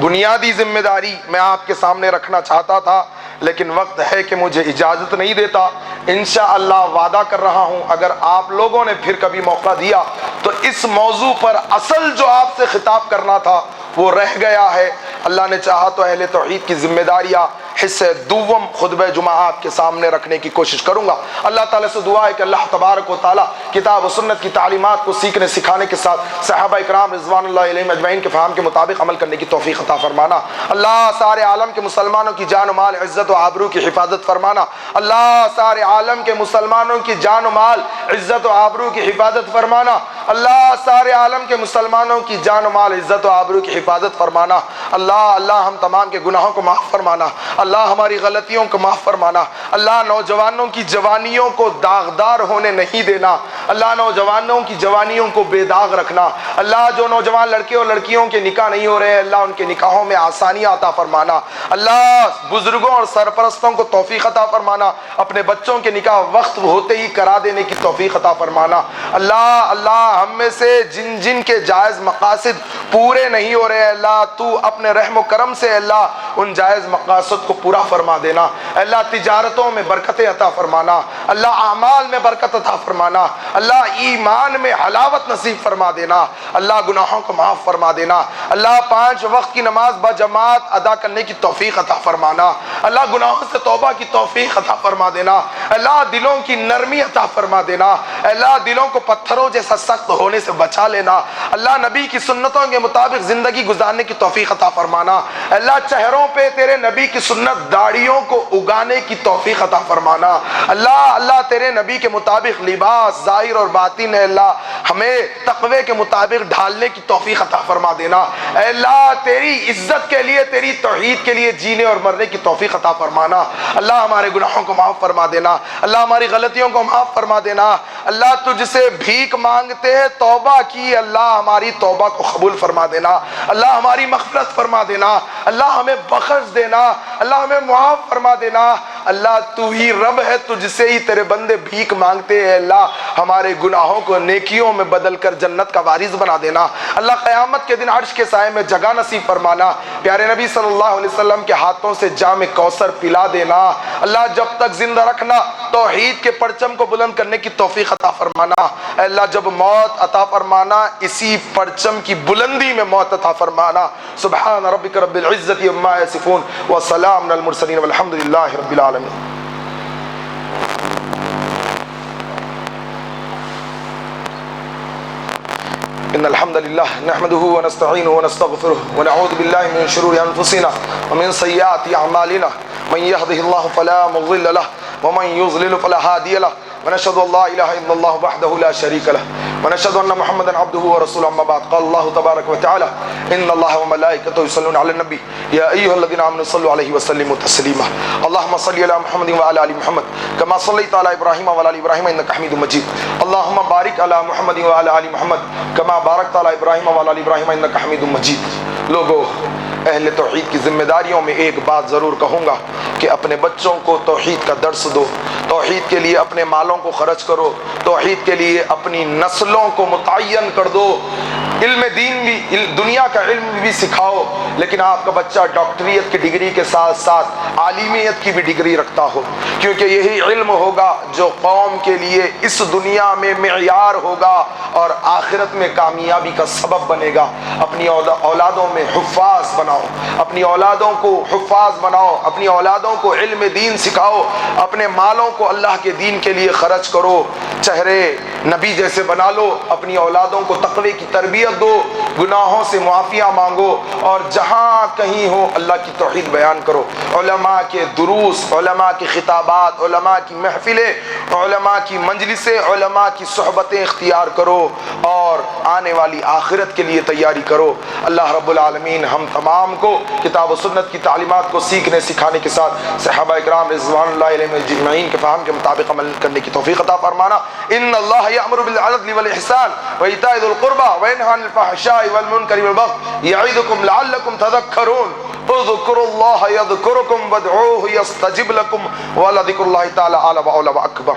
بنیادی ذمہ داری میں آپ کے سامنے رکھنا چاہتا تھا لیکن وقت ہے کہ مجھے اجازت نہیں دیتا. انشاءاللہ وعدہ کر رہا ہوں اگر آپ لوگوں نے پھر کبھی موقع دیا تو اس موضوع پر اصل جو آپ سے خطاب کرنا تھا وہ رہ گیا ہے. اللہ نے چاہا تو اہل توحید کی ذمہ داریاں حصہ دوم خطبہ جمعہ آپ کے سامنے رکھنے کی کوشش کروں گا. اللہ تعالیٰ سے دعا ہے کہ اللہ تبارک و تعالیٰ کتاب و سنت کی تعلیمات کو سیکھنے سکھانے کے ساتھ صحابہ اکرام رضوان اللہ علیہم اجمعین کے فہم کے مطابق عمل کرنے کی توفیق عطا فرمانا. اللہ سارے عالم کے مسلمانوں کی جان و مال عزت و آبرو کی حفاظت فرمانا. اللہ سارے عالم کے مسلمانوں کی جان و مال عزت و آبرو کی حفاظت فرمانا. اللہ سارے عالم کے مسلمانوں کی جان و مال عزت و آبرو کی حفاظت فرمانا. اللہ ہم تمام کے گناہوں کو معاف فرمانا. اللہ ہماری غلطیوں کو معاف فرمانا. اللہ نوجوانوں کی جوانیوں کو داغدار ہونے نہیں دینا. اللہ نوجوانوں کی جوانیوں کو بے داغ رکھنا. اللہ جو نوجوان لڑکے اور لڑکیوں کے نکاح نہیں ہو رہے ہیں اللہ ان کے نکاحوں میں آسانیاں عطا فرمانا. اللہ بزرگوں اور سرپرستوں کو توفیق عطا فرمانا. اپنے بچوں کے نکاح وقت ہوتے ہی کرا دینے کی توفیق عطا فرمانا. اللہ ہم میں سے جن جن کے جائز مقاصد پورے نہیں ہو رہے اللہ تو اپنے رحم و کرم سے اللہ ان جائز مقاصد کو پورا فرما دینا. اللہ تجارتوں میں برکت عطا فرمانا. اللہ اعمال میں برکت عطا فرمانا. اللہ ایمان میں حلاوت نصیب فرما دینا. اللہ گناہوں کو معاف فرما دینا. اللہ 5 وقت کی نماز بجماعت ادا کرنے کی توفیق عطا فرمانا. اللہ گناہوں سے توبہ کی توفیق عطا فرما دینا. اللہ دلوں کی نرمی عطا فرما دینا. اللہ دلوں کو پتھروں جیسا سخت ہونے سے بچا لینا. اللہ نبی کی سنتوں کے مطابق زندگی گزارنے کی توفیق عطا فرمانا. اللہ چہروں پہ تیرے نبی کی سنت داڑھیوں کو اگانے کی توفیق عطا فرمانا۔ اللہ تیرے نبی کے مطابق لباس ظاہر اور باطن ہے اللہ ہمیں تقوی کے مطابق ڈھالنے کی توفیق عطا فرما دینا۔ اے اللہ تیری عزت کے لیے، تیری توحید کے لیے جینے اور مرنے کی توفیق عطا فرمانا۔ اللہ ہمارے گناہوں کو معاف فرما دینا، اللہ ہماری غلطیوں کو معاف فرما دینا۔ اللہ تجھ سے بھیک مانگتے ہیں، توبہ کی، اللہ ہماری توبہ کو قبول فرما دینا، اللہ ہماری مغفرت فرما دینا، اللہ ہمیں بخش دینا، اللہ ہمیں معاف فرما دینا۔ اللہ تو ہی رب ہے، تجھ سے ہی تیرے بندے بھیک مانگتے ہیں۔ اللہ ہمارے گناہوں کو نیکیوں میں بدل کر جنت کا وارث بنا دینا۔ اللہ قیامت کے دن عرش کے سائے میں جگہ نصیب فرمانا۔ پیارے نبی صلی اللہ علیہ وسلم کے ہاتھوں سے جام کوثر پلا دینا۔ اللہ جب تک زندہ رکھنا، توحید کے پرچم کو بلند کرنے کی توفیق عطا فرمانا۔ اے اللہ جب موت عطا فرمانا، اسی پرچم کی بلندی میں موت عطا فرمانا۔ سبحان ربک رب العزت عما یصفون وسلام علی المرسلین والحمد للہ رب العالمین۔ ان الحمد لله نحمده ونستعينه ونستغفره ونعوذ بالله من شرور انفسنا ومن سيئات اعمالنا من يهده الله فلا مضل له ومن يضلل فلا هادي له ونشهد ان لا اله الا الله وحده لا شريك له ونشهد ان محمدا عبده ورسوله اما بعد قال الله تبارك وتعالى ان الله وملائكته يصلون على النبي يا ايها الذين امنوا صلوا عليه وسلموا تسليما اللهم صل على محمد وعلى ال محمد كما صليت على ابراهيم وعلى ال ابراهيم انك حميد مجيد اللهم بارك على محمد وعلى ال محمد كما باركت على ابراهيم وعلى ال ابراهيم انك حميد مجيد۔ لوگو اہل توحید کی ذمہ داریوں میں ایک بات ضرور کہوں گا کہ اپنے بچوں کو توحید کا درس دو، توحید کے لیے اپنے مالوں کو خرچ کرو، توحید کے لیے اپنی نسلوں کو متعین کر دو۔ علم دین بھی، دنیا کا علم بھی سکھاؤ، لیکن آپ کا بچہ ڈاکٹریت کی ڈگری کے ساتھ ساتھ عالمیت کی بھی ڈگری رکھتا ہو، کیونکہ یہی علم ہوگا جو قوم کے لیے اس دنیا میں معیار ہوگا اور آخرت میں کامیابی کا سبب بنے گا۔ اپنی اولادوں میں حفاظ بناؤ، اپنی اولادوں کو حفاظ بناؤ، اپنی اولادوں کو علم دین سکھاؤ، اپنے مالوں کو اللہ کے دین کے لیے خرچ کرو، چہرے نبی جیسے بنا لو، اپنی اولادوں کو تقوی کی تربیت دو، گناہوں سے معافیاں مانگو، اور جہاں کہیں ہو اللہ کی توحید بیان کرو۔ علماء کے دروس، علماء کی خطابات، علماء کی محفلیں، علماء کی مجلسیں، علماء کی صحبتیں اختیار کرو اور آنے والی آخرت کے لیے تیاری کرو۔ اللہ رب العالمین ہم تمام کو کتاب و سنت کی تعلیمات کو سیکھنے سکھانے کے ساتھ صحابہ اکرام رضوان اللہ علیہم اجمعین کے فہم کے مطابق عمل کرنے کی توفیق عطا فرمانا۔ ان اللہ یأمر بالعدل والإحسان وإیتاء ذی القربى وینہی عن الفحشاء والمنکر والبغی یعظکم لعلکم تذکرون اذکروا اللہ یذکرکم وادعوہ یستجب لکم ولذکر اللہ تعالی اعلی و اکبر۔